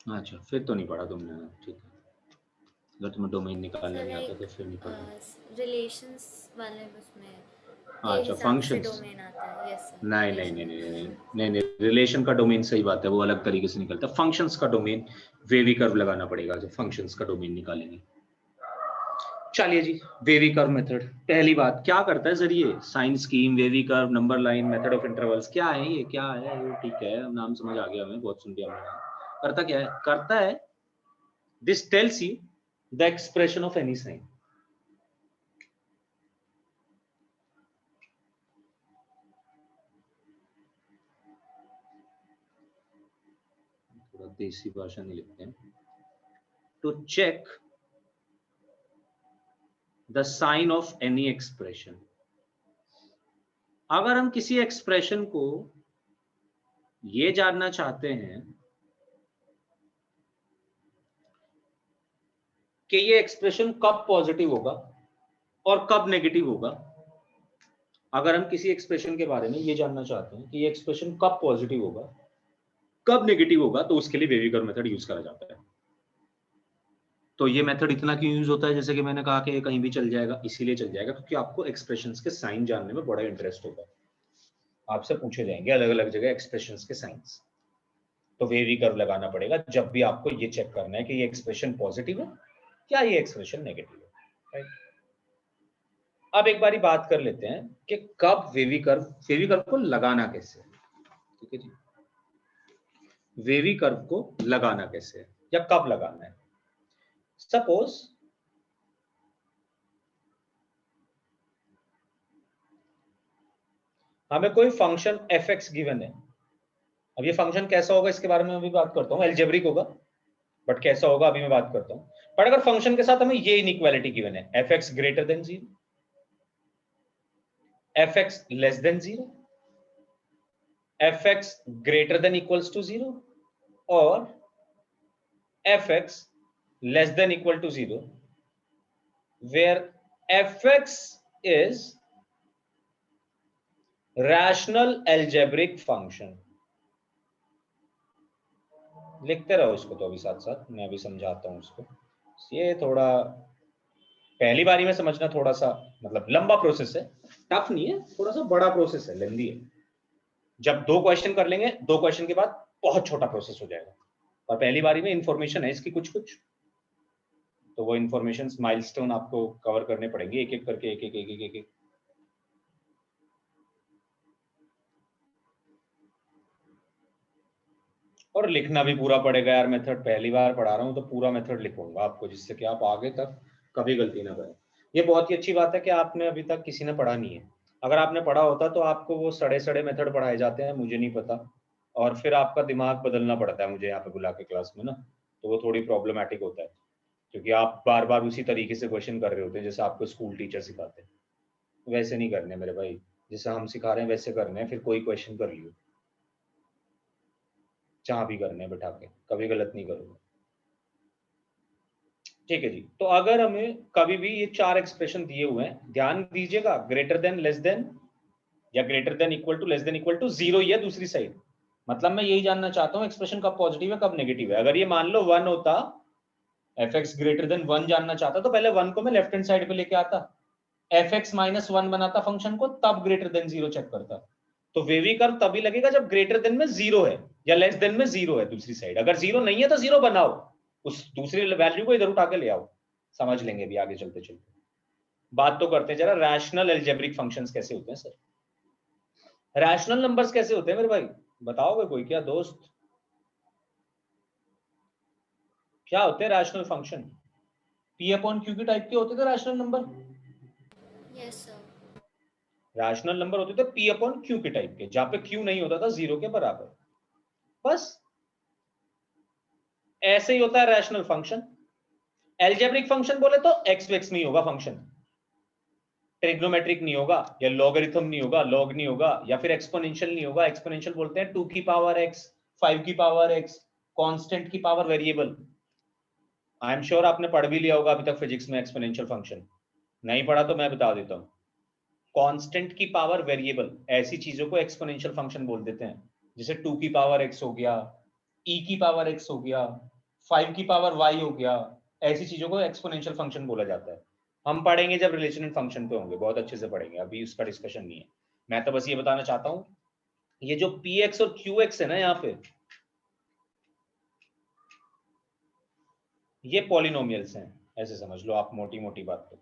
[SPEAKER 1] अच्छा, फिर तो नहीं पढ़ा तुमने, ठीक है। अगर तुम्हें डोमेन निकालना नहीं आता तो फिर नहीं पढ़ा।
[SPEAKER 3] रिलेशंस वाले उसमें
[SPEAKER 1] अच्छा,
[SPEAKER 3] हिसाब से
[SPEAKER 1] फंक्शंस।
[SPEAKER 3] डोमेन आता है। Yes sir.
[SPEAKER 1] नहीं नहीं नहीं नहीं नहीं नहीं नहीं, रिलेशन का डोमेन सही बात है, वो अलग तरीके से निकलता है। फंक्शंस का डोमेन वेवी कर्व लगाना पड़ेगा जब फंक्शंस का डोमेन निकालेंगे। चलिए जी, वेवी कर्व मेथड। पहली बात क्या करता है सर ये? Sign scheme, wavy curve, number line, method of intervals, क्या है ये? क्या है ये? ठीक है, नाम समझ आ गया हमें, बहुत सुन लिया हमने। करता क्या है? करता है this tells you the expression of any sign. थोड़ा देसी भाषा नहीं लिखते हैं। To check the sign of any expression. अगर हम किसी एक्सप्रेशन को ये जानना चाहते हैं कि ये एक्सप्रेशन कब पॉजिटिव होगा और कब नेगेटिव होगा, अगर हम किसी एक्सप्रेशन के बारे में ये जानना चाहते हैं कि ये एक्सप्रेशन कब पॉजिटिव होगा कब नेगेटिव होगा, तो उसके लिए वेवी कर्व मेथड यूज करा जाता है। तो ये मेथड इतना क्यों यूज होता है? जैसे कि मैंने कहा कि ये कहीं भी चल जाएगा, इसीलिए चल जाएगा क्योंकि आपको एक्सप्रेशंस के साइन जानने में बड़ा इंटरेस्ट होगा। आपसे पूछे जाएंगे अलग अलग जगह एक्सप्रेशंस के साइंस, तो वेवी कर्व लगाना पड़ेगा जब भी आपको ये चेक करना है कि ये एक्सप्रेशन पॉजिटिव है क्या ये एक्सप्रेशन नेगेटिव है, राइट। अब एक बारी बात कर लेते हैं कि कब वेवी कर्व को लगाना कैसे है। ठीक है जी, वेवी कर्व को लगाना कैसे है या कब लगाना है। सपोज हमें कोई फंक्शन एफ एक्स गिवन है। अब ये फंक्शन कैसा होगा इसके बारे में अभी बात करता हूँ, एल्जेब्रिक होगा, बट कैसा होगा अभी मैं बात करता हूँ। पर अगर फंक्शन के साथ हमें ये इनइक्वालिटी गिवन है, f x greater than 0, f x less than 0, f x greater than equals to 0 और f x less than equal to 0, where fx is rational algebraic function, लिखते रहो इसको तो अभी साथ साथ, मैं अभी समझाता हूँ उसको। ये थोड़ा पहली बारी में समझना थोड़ा सा मतलब लंबा प्रोसेस है, टफ नहीं है, थोड़ा सा बड़ा प्रोसेस है, लेंदी है। जब 2 क्वेश्चन कर लेंगे, 2 क्वेश्चन के बाद बहुत छोटा प्रोसेस हो जाएगा, और पहली बारी में इंफॉर्मेशन है इसकी कुछ कुछ, तो वो इंफॉर्मेशन माइलस्टोन आपको कवर करने पड़ेंगे एक एक करके, एक एक एक एक एक, एक। और लिखना भी पूरा पड़ेगा यार मेथड, पहली बार पढ़ा रहा हूँ तो पूरा मेथड लिखूंगा आपको, जिससे कि आप आगे तक कभी गलती ना करें। ये बहुत ही अच्छी बात है कि आपने अभी तक किसी ने पढ़ा नहीं है। अगर आपने पढ़ा होता तो आपको वो सड़े सड़े मेथड पढ़ाए जाते हैं, मुझे नहीं पता, और फिर आपका दिमाग बदलना पड़ता है मुझे यहाँ पे बुला के क्लास में ना, तो वो थोड़ी प्रॉब्लमेटिक होता है, क्योंकि आप बार बार उसी तरीके से क्वेश्चन कर रहे होते हैं जैसे आपको स्कूल टीचर सिखाते हैं। वैसे नहीं करने मेरे भाई, जैसे हम सिखा रहे हैं वैसे करने हैं, फिर कोई क्वेश्चन कर लियो जहाँ भी करने हैं बैठा के, कभी गलत नहीं करूंगा। ठीक है जी, तो अगर हमें कभी भी ये 4 एक्सप्रेशन दिए हुए हैं, ध्यान दीजिएगा, ग्रेटर देन, लेस देन, या greater than equal to, less than equal to, zero ही है दूसरी साइड। मतलब मैं यही जानना चाहता हूँ एक्सप्रेशन कब पॉजिटिव है कब नेगेटिव है। अगर ये मान लो 1 होता, एफ एक्स ग्रेटर देन 1 जानना चाहता तो पहले 1 को मैं लेफ्ट हैंड साइड पे लेके आता, एफ एक्स माइनस 1 बनाता फंक्शन को, तब ग्रेटर देन 0 चेक करता। तो वेवी कर्व तभी लगेगा जब ग्रेटर देन में 0 है या लेस देन में 0 है दूसरी साइड। अगर 0 नहीं है तो 0 बनाओ, उस दूसरी वैल्यू को इधर उठा के ले आओ, समझ लेंगे भी आगे चलते चलते। बात तो करते हैं जरा, रैशनल अलजेब्रिक फंक्शंस कैसे होते हैं सर, रैशनल नंबर्स कैसे होते हैं मेरे भाई, बताओगे कोई क्या दोस्त, क्या होते हैं rational function? P upon Q के टाइप के होते थे rational number.
[SPEAKER 3] Yes sir.
[SPEAKER 1] Rational number होते थे पी अपॉन क्यू के टाइप के, जहां पे क्यू नहीं होता था 0 के बराबर। बस ऐसे ही होता है रैशनल फंक्शन। एल्जेब्रिक फंक्शन बोले तो एक्स वेक्स नहीं होगा फंक्शन, ट्रिग्नोमेट्रिक नहीं होगा, या लॉगरिथम नहीं होगा, लॉग नहीं होगा, या फिर एक्सपोनेंशियल नहीं होगा। एक्सपोनेंशियल बोलते हैं 2 की पावर x, 5 की पावर x, कांस्टेंट की power variable. I am sure आपने पढ़ भी लिया होगा अभी तक फिजिक्स में एक्सपोनेंशियल फंक्शन, नहीं पढ़ा तो मैं बता देता हूं। कांस्टेंट की पावर वेरिएबल ऐसी चीजों को एक्सपोनेंशियल फंक्शन बोल देते हैं, जैसे 2 की पावर x हो गया, e की पावर x हो गया, 5 की पावर y हो गया, ऐसी चीजों को एक्सपोनेंशियल फंक्शन बोला जाता है। हम पढ़ेंगे जब रिलेशनल फंक्शन पे होंगे, बहुत अच्छे से पढ़ेंगे, अभी उसका डिस्कशन नहीं है। मैं तो बस ये बताना चाहता हूं, ये जो px और qx है ना यहाँ पे, ये पॉलिनोमियल्स हैं, ऐसे समझ लो आप मोटी मोटी बात तो।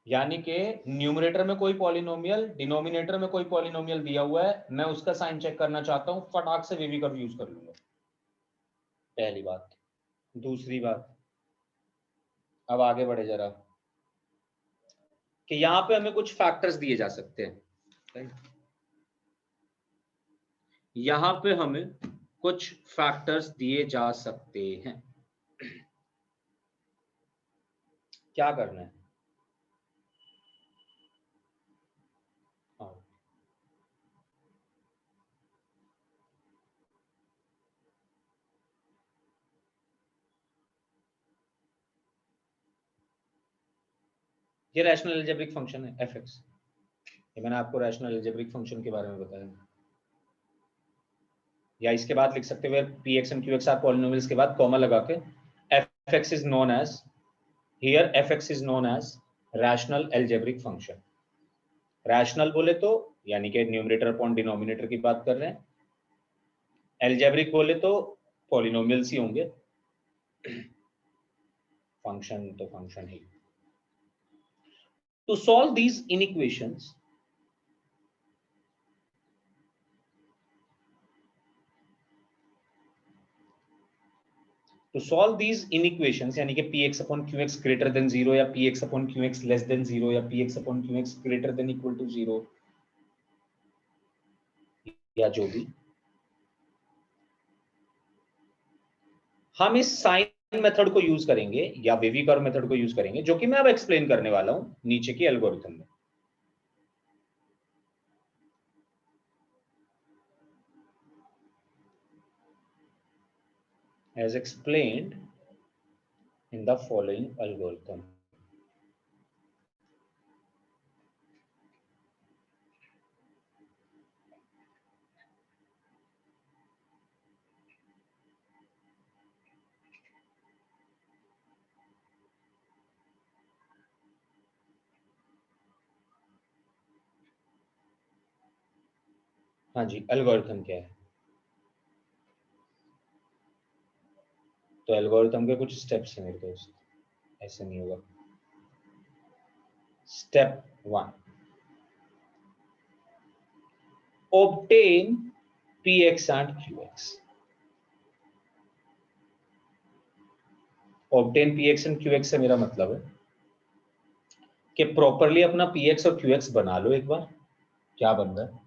[SPEAKER 1] यानी कि न्यूमरेटर में कोई पॉलिनोमियल, डिनोमिनेटर में कोई पॉलिनोमियल दिया हुआ है, मैं उसका साइन चेक करना चाहता हूं, फटाक से वेवी कर्व यूज कर लूंगा, पहली बात। दूसरी बात, अब आगे बढ़े जरा, कि यहां पे हमें कुछ फैक्टर्स दिए जा सकते हैं, यहां पे हमें कुछ फैक्टर्स दिए जा सकते हैं, क्या करना है? ये रैशनल अलजेब्रिक फंक्शन है एफ एक्स, ये मैंने आपको रैशनल अलजेब्रिक फंक्शन के बारे में बताया। या इसके बाद लिख सकते हुए P x and Q x are polynomials के बाद कॉमा लगा के f x is known as, here f x is known as rational algebraic function. Rational बोले तो यानी कि न्यूमरेटर अपॉन डिनोमिनेटर की बात कर रहे हैं, अलजेब्रिक बोले तो पॉलिनोमियल्स ही होंगे, फंक्शन तो function he. To solve these inequations, यानी कि px upon qx greater than 0 या px upon qx less than 0 या px upon qx greater than equal to 0, या जो भी, हम इस साइन मेथड को यूज करेंगे या वेवी कर्व मेथड को यूज करेंगे, जो कि मैं अब एक्सप्लेन करने वाला हूं नीचे के एल्गोरिथम में। As explained in the following algorithm. हाँ जी, एल्गोरिथम क्या है? तो एल्गोरिथम के कुछ स्टेप्स हैं मेरे दोस्त, ऐसे नहीं होगा। Step 1, obtain px and qx। obtain px and qx से मेरा मतलब है कि प्रॉपरली अपना px और qx बना लो एक बार, क्या बन रहा है,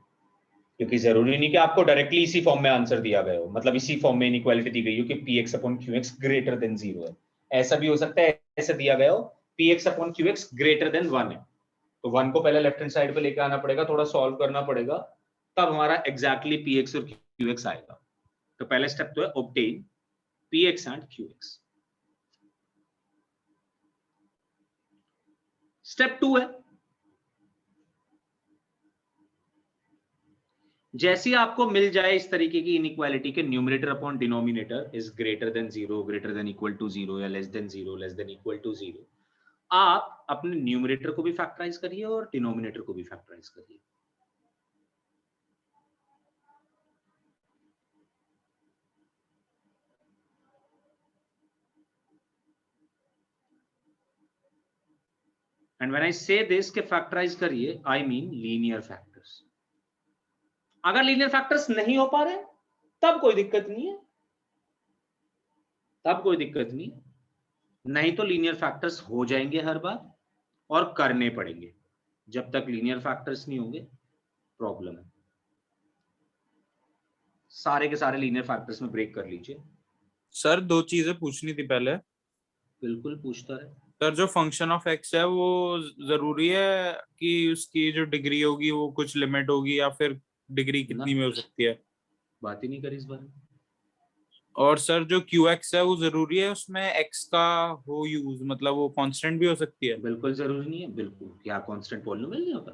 [SPEAKER 1] क्योंकि जरूरी नहीं कि आपको डायरेक्टली इसी फॉर्म में आंसर दिया गया हो, मतलब इसी फॉर्म में इनइक्वालिटी दी गई हो कि px upon qx greater than 0 है। ऐसा भी हो सकता है ऐसे दिया गया हो px upon qx greater than 1 है, तो 1 को पहले लेफ्ट हैंड साइड पे लेके आना पड़ेगा, थोड़ा सॉल्व करना पड़ेगा, तब हमारा एग्जैक्टली px और qx आएगा। तो पहले स्टेप तो है obtain px and qx। Step 2 है, जैसे आपको मिल जाए इस तरीके की इनइक्वालिटी के numerator upon denominator is greater than 0, greater than equal to 0 या less than 0, less than equal to 0, आप अपने न्यूमरेटर को भी फैक्टराइज करिए और डिनोमिनेटर को भी फैक्टराइज करिए। एंड व्हेन आई से दिस के फैक्टराइज करिए, आई मीन लीनियर फैक्टर्स। अगर लीनियर फैक्टर्स नहीं हो पा रहे तब कोई दिक्कत नहीं है, तब कोई दिक्कत नहीं, नहीं तो लीनियर फैक्टर्स हो जाएंगे हर बार और करने पड़ेंगे। जब तक लीनियर फैक्टर्स नहीं होंगे प्रॉब्लम है। सारे के सारे लीनियर फैक्टर्स में ब्रेक कर लीजिए।
[SPEAKER 5] सर 2 चीजें पूछनी थी पहले।
[SPEAKER 1] बिल्कुल पूछता रहे।
[SPEAKER 5] सर जो फंक्शन ऑफ एक्स है वो जरूरी है कि उसकी जो डिग्री होगी वो कुछ लिमिट होगी, या फिर डिग्री कितनी में हो सकती है?
[SPEAKER 1] बात ही नहीं करी इस बारे में।
[SPEAKER 5] और सर जो क्यू एक्स है वो जरूरी है उसमें एक्स का हो यूज, मतलब वो कांस्टेंट भी हो सकती है?
[SPEAKER 1] बिल्कुल जरूरी नहीं है, बिल्कुल। क्या कांस्टेंट पॉलिनोमियल नहीं होता?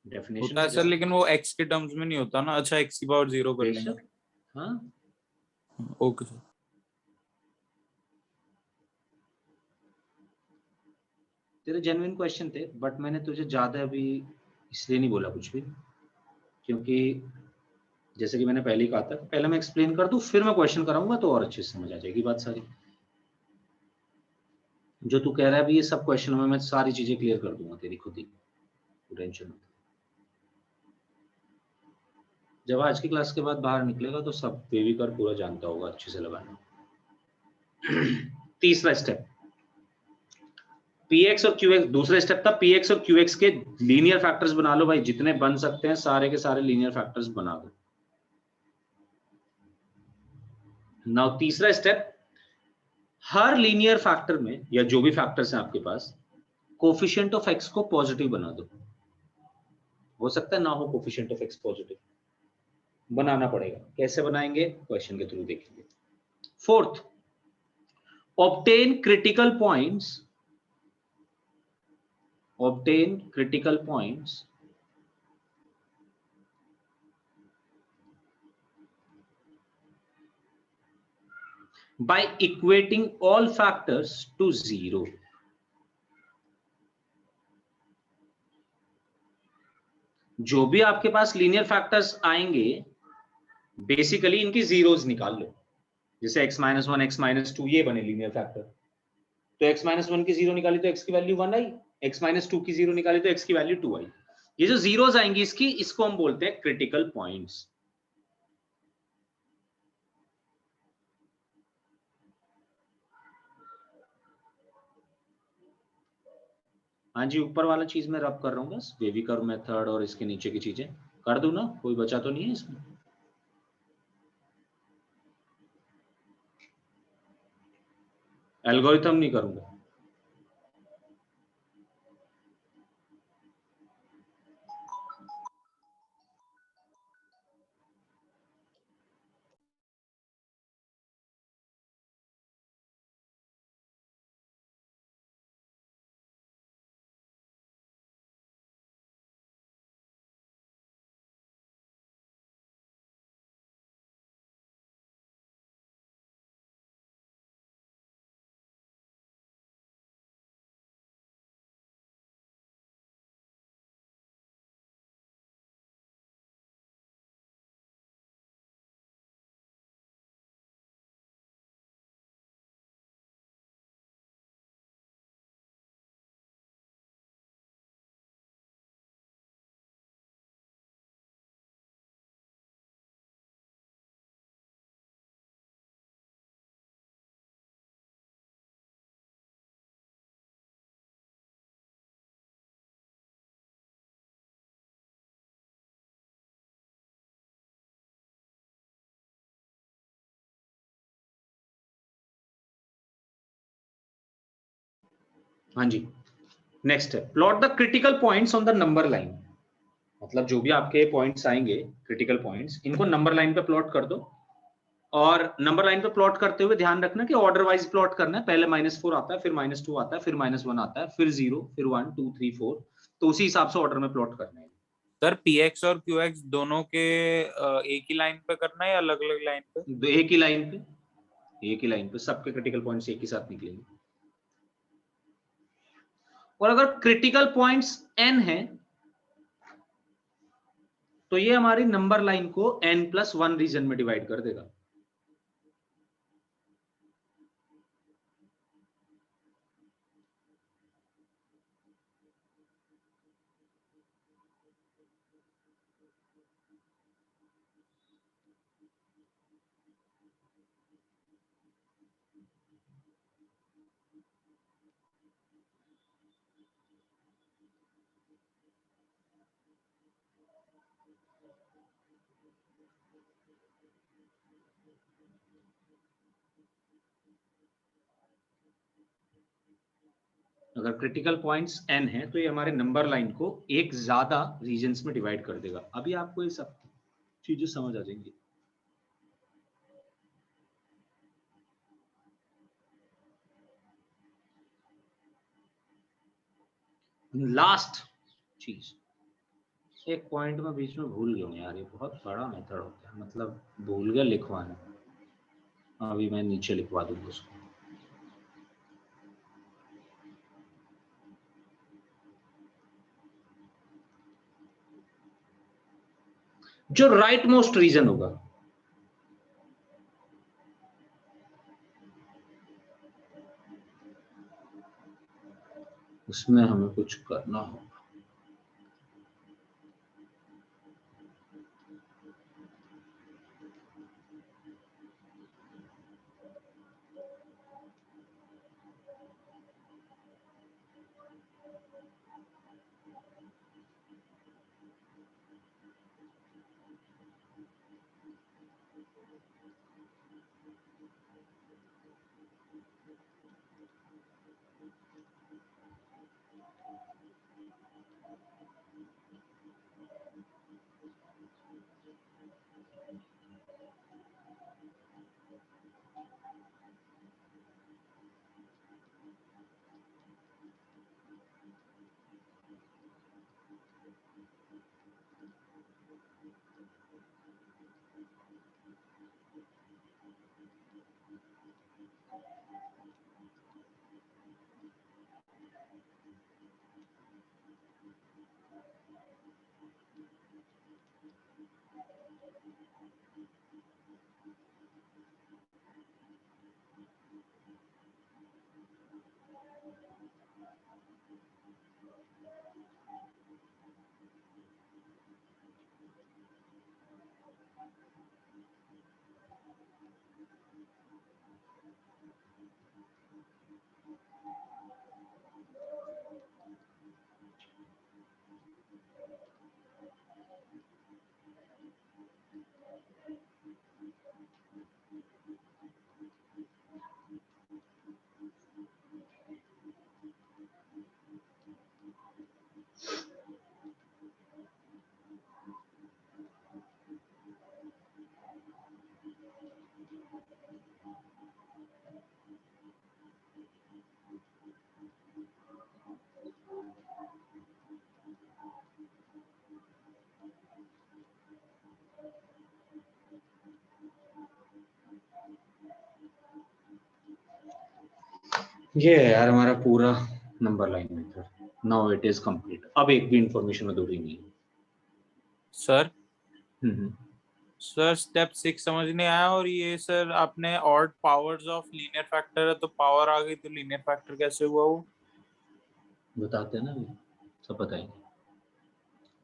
[SPEAKER 1] डेफिनेशन
[SPEAKER 5] होता है
[SPEAKER 1] में
[SPEAKER 5] सर,
[SPEAKER 1] जाओ।
[SPEAKER 5] लेकिन वो एक्स के टर्म्स में नहीं होता ना। अच्छा, एक्स की पावर 0 कर लेंगे।
[SPEAKER 1] बेशक, हाँ।
[SPEAKER 5] Okay sir.
[SPEAKER 1] तेरे जेन्युइन क्वेश्चन थे, बट मैंने तुझे ज्यादा अभी इसलिए नहीं बोला कुछ भी, क्योंकि जैसे कि मैंने पहले ही कहा था, पहले मैं एक्सप्लेन कर दूं फिर मैं क्वेश्चन कराऊंगा तो और अच्छे से समझ आ जाएगी बात सारी। जो तू कह रहा है अभी, ये सब क्वेश्चन में मैं सारी चीजें क्लियर कर दूंगा तेरी खुद ही, टेंशन मत। जब आज की क्लास के बाद बाहर निकलेगा तो सब बेबी कर पूरा जानता होगा अच्छे से लगाना। तीसरा स्टेप px और qx, दूसरा स्टेप था px और qx के लीनियर फैक्टर्स बना लो भाई, जितने बन सकते हैं सारे के सारे लीनियर फैक्टर्स बना दो। नाउ तीसरा स्टेप, हर लीनियर फैक्टर में या जो भी फैक्टर्स हैं आपके पास, कोफिशिएंट ऑफ x को पॉजिटिव बना दो। हो सकता है ना हो कोफिशिएंट ऑफ x पॉजिटिव, बनाना पड़ेगा। कैसे बनाएंगे? क्वेश्चन के थ्रू देखेंगे। Fourth, obtain critical points, obtain critical points by equating all factors to 0। जो भी आपके पास लीनियर फैक्टर्स आएंगे बेसिकली इनकी जीरोस निकाल लो। जैसे x माइनस 1, x माइनस 2 ये बने लीनियर फैक्टर, तो x माइनस 1 की जीरो निकाली तो x की वैल्यू 1 आई, x माइनस 2 की जीरो निकाली तो x की वैल्यू 2 आई। ये जो जीरोस आएंगी इसकी, इसको हम बोलते हैं क्रिटिकल पॉइंट्स। हाँ जी, ऊपर वाला चीज मैं रब कर रहा हूँ बस, बेबी कर्व मेथड और इसके नीचे की चीजें कर दूं ना, कोई बचा तो नहीं है इसमें? एल्गोरिथम नहीं करूंगा। हाँ जी, नेक्स्ट है plot the critical points on the number line. मतलब जो भी आपके पॉइंट्स आएंगे क्रिटिकल पॉइंट्स, इनको नंबर लाइन पे प्लॉट कर दो। और नंबर लाइन पे प्लॉट करते हुए ध्यान रखना कि ऑर्डर वाइज प्लॉट करना है। पहले -4 आता है, फिर -2 आता है, फिर -1 आता है, फिर 0, फिर 1 2 3 4, तो उसी हिसाब से ऑर्डर में प्लॉट करना है।
[SPEAKER 5] सर px और qx दोनों के एक ही लाइन पे करना है या अलग अलग लाइन पे?
[SPEAKER 1] एक ही लाइन पे, एक ही लाइन पे सबके क्रिटिकल पॉइंट्स एक ही साथ निकलेंगे। और अगर क्रिटिकल पॉइंट्स n है तो ये हमारी नंबर लाइन को n+1 रीजन में डिवाइड कर देगा। अगर क्रिटिकल पॉइंट्स n है तो ये हमारे नंबर लाइन को एक ज्यादा रीजन्स में डिवाइड कर देगा। अभी आपको ये सब चीजें समझ आ जाएंगी। लास्ट चीज, एक पॉइंट में बीच में भूल गया हूँ यार, ये बहुत बड़ा मेथड होता है, मतलब भूल गया लिखवाना। अभी मैं नीचे लिखवा दूंगा उसको। जो राइट मोस्ट रीजन होगा उसमें हमें कुछ करना होगा। ये है यार हमारा पूरा number line method. Now it is complete. अब एक भी इंफॉर्मेशन अधूरी नहीं है।
[SPEAKER 5] सर
[SPEAKER 1] हम्म।
[SPEAKER 5] सर स्टेप 6 समझ नहीं आया। और ये सर आपने odd powers of linear factor है तो पावर आ गई तो लीनियर फैक्टर कैसे हुआ वो?
[SPEAKER 1] बताते हैं ना, अभी सब बताएंगे।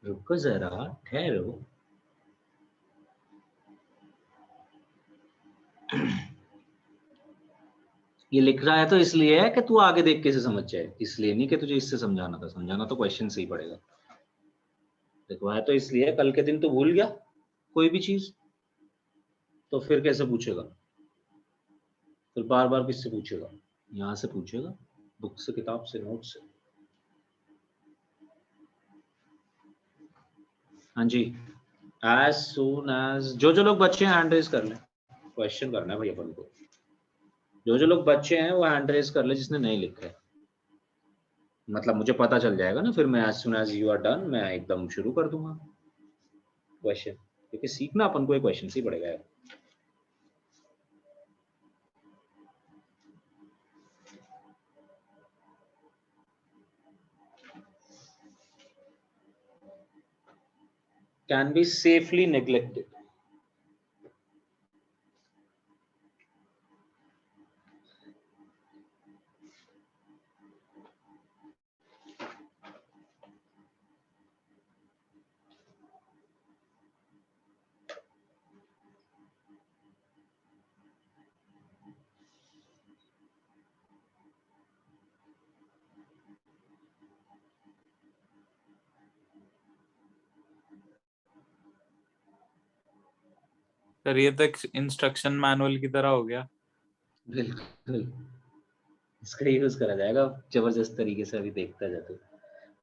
[SPEAKER 1] रुको जरा, ठहरो। ये लिख रहा है तो इसलिए है कि तू आगे देख के से समझ जाए, इसलिए नहीं कि तुझे इससे समझाना था। समझाना तो क्वेश्चन से ही पड़ेगा। लिखवाया तो इसलिए कल के दिन तो भूल गया कोई भी चीज, तो फिर कैसे पूछेगा? फिर बार बार किससे पूछेगा? यहाँ से पूछेगा। बुक से, किताब से, नोट से? हाँ जी, एज सून एज जो लोग बच्चे हैं हैंड रेज कर लें, क्वेश्चन करना है भाई अपन को। जो लोग बच्चे हैं वो हैंड रेज कर ले जिसने नहीं लिखा है, मतलब मुझे पता चल जाएगा ना, फिर मैं as soon as you are done मैं एकदम शुरू कर दूंगा क्वेश्चन, क्योंकि सीखना अपन को एक क्वेश्चन से ही पड़ेगा यार। Can be safely neglected.
[SPEAKER 5] Sir ये तो इंस्ट्रक्शन मैनुअल की तरह हो गया।
[SPEAKER 1] बिल्कुल, इसका यूज करा जाएगा जबरदस्त तरीके से, अभी देखता जाते।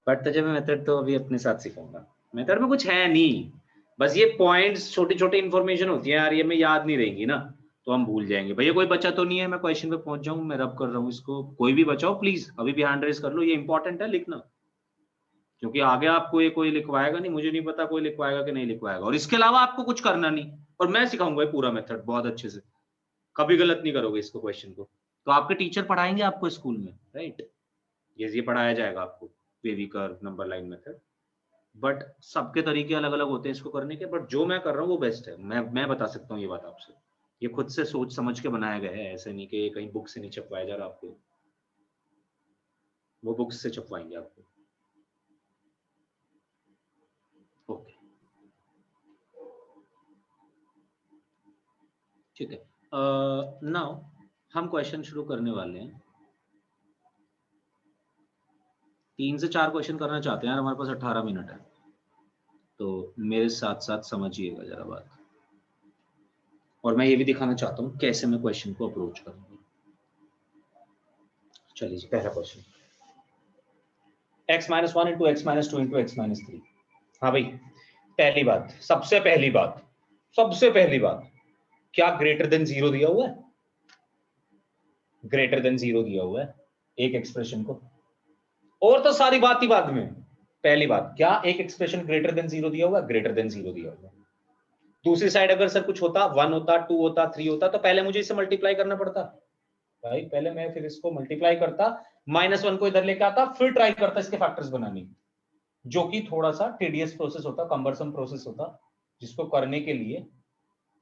[SPEAKER 1] बट तो जब मेथड तो अभी अपने साथ सिखाऊंगा, मेथड में कुछ है नहीं, बस ये पॉइंट्स छोटी छोटी इंफॉर्मेशन होती है यार, ये में याद नहीं रहेंगी ना तो हम भूल जाएंगे। भैया कोई बच्चा तो नहीं है, मैं क्वेश्चन पे पहुंच जाऊं, मैं रब कर रहा हूँ इसको, कोई भी बच्चा हो प्लीज अभी भी हैंड रेज कर लो, ये इंपॉर्टेंट है लिखना, क्योंकि आगे आपको ये कोई लिखवाएगा नहीं, मुझे नहीं पता कोई लिखवाएगा कि नहीं लिखवाएगा, और इसके अलावा आपको कुछ करना नहीं, और मैं सिखाऊंगा ये पूरा मेथड बहुत अच्छे से, कभी गलत नहीं करोगे इसको क्वेश्चन को, तो आपके टीचर पढ़ाएंगे आपको स्कूल में, राइट? ये पढ़ाया जाएगा आपको wavy curve, number line method, but सबके तरीके अलग अलग होते हैं इसको करने के, बट जो मैं कर रहा हूँ वो बेस्ट है, मैं बता सकता हूँ ये बात आपसे, ये खुद से सोच समझ के बनाया गया है, ऐसे नहीं कि ये कहीं बुक से नहीं छपवाया जा रहा आपको, वो बुक्स से छपवाएंगे आपको। ओके ठीक है, नाउ हम क्वेश्चन शुरू करने वाले हैं। 3 से 4 क्वेश्चन करना चाहते हैं यार, हमारे पास 18 मिनट है, तो मेरे साथ साथ समझिएगा जरा बात, और मैं ये भी दिखाना चाहता हूँ कैसे मैं क्वेश्चन को अप्रोच करूंगा। चलिए जी, पहला question, x - 1 into x - 2 into x - 3। हाँ भाई, पहली बात, सबसे पहली बात, क्या ग्रेटर देन 0 दिया हुआ है? ग्रेटर देन 0 दिया हुआ है एक एक्सप्रेशन को, और तो सारी बात ही बाद में। पहली बात, क्या एक एक्सप्रेशन ग्रेटर देन 0 दिया हुआ? ग्रेटर देन 0 दिया हुआ। दूसरी साइड अगर सर कुछ होता, 1 होता, 2 होता, 3 होता, तो पहले मुझे इसे मल्टीप्लाई करना पड़ता भाई, पहले मैं फिर इसको मल्टीप्लाई करता, -1 को इधर लेके आता, फिर ट्राई करता इसके फैक्टर्स बनाने की, जो कि थोड़ा सा टीडियस प्रोसेस होता, कम्बरसम प्रोसेस होता, जिसको करने के लिए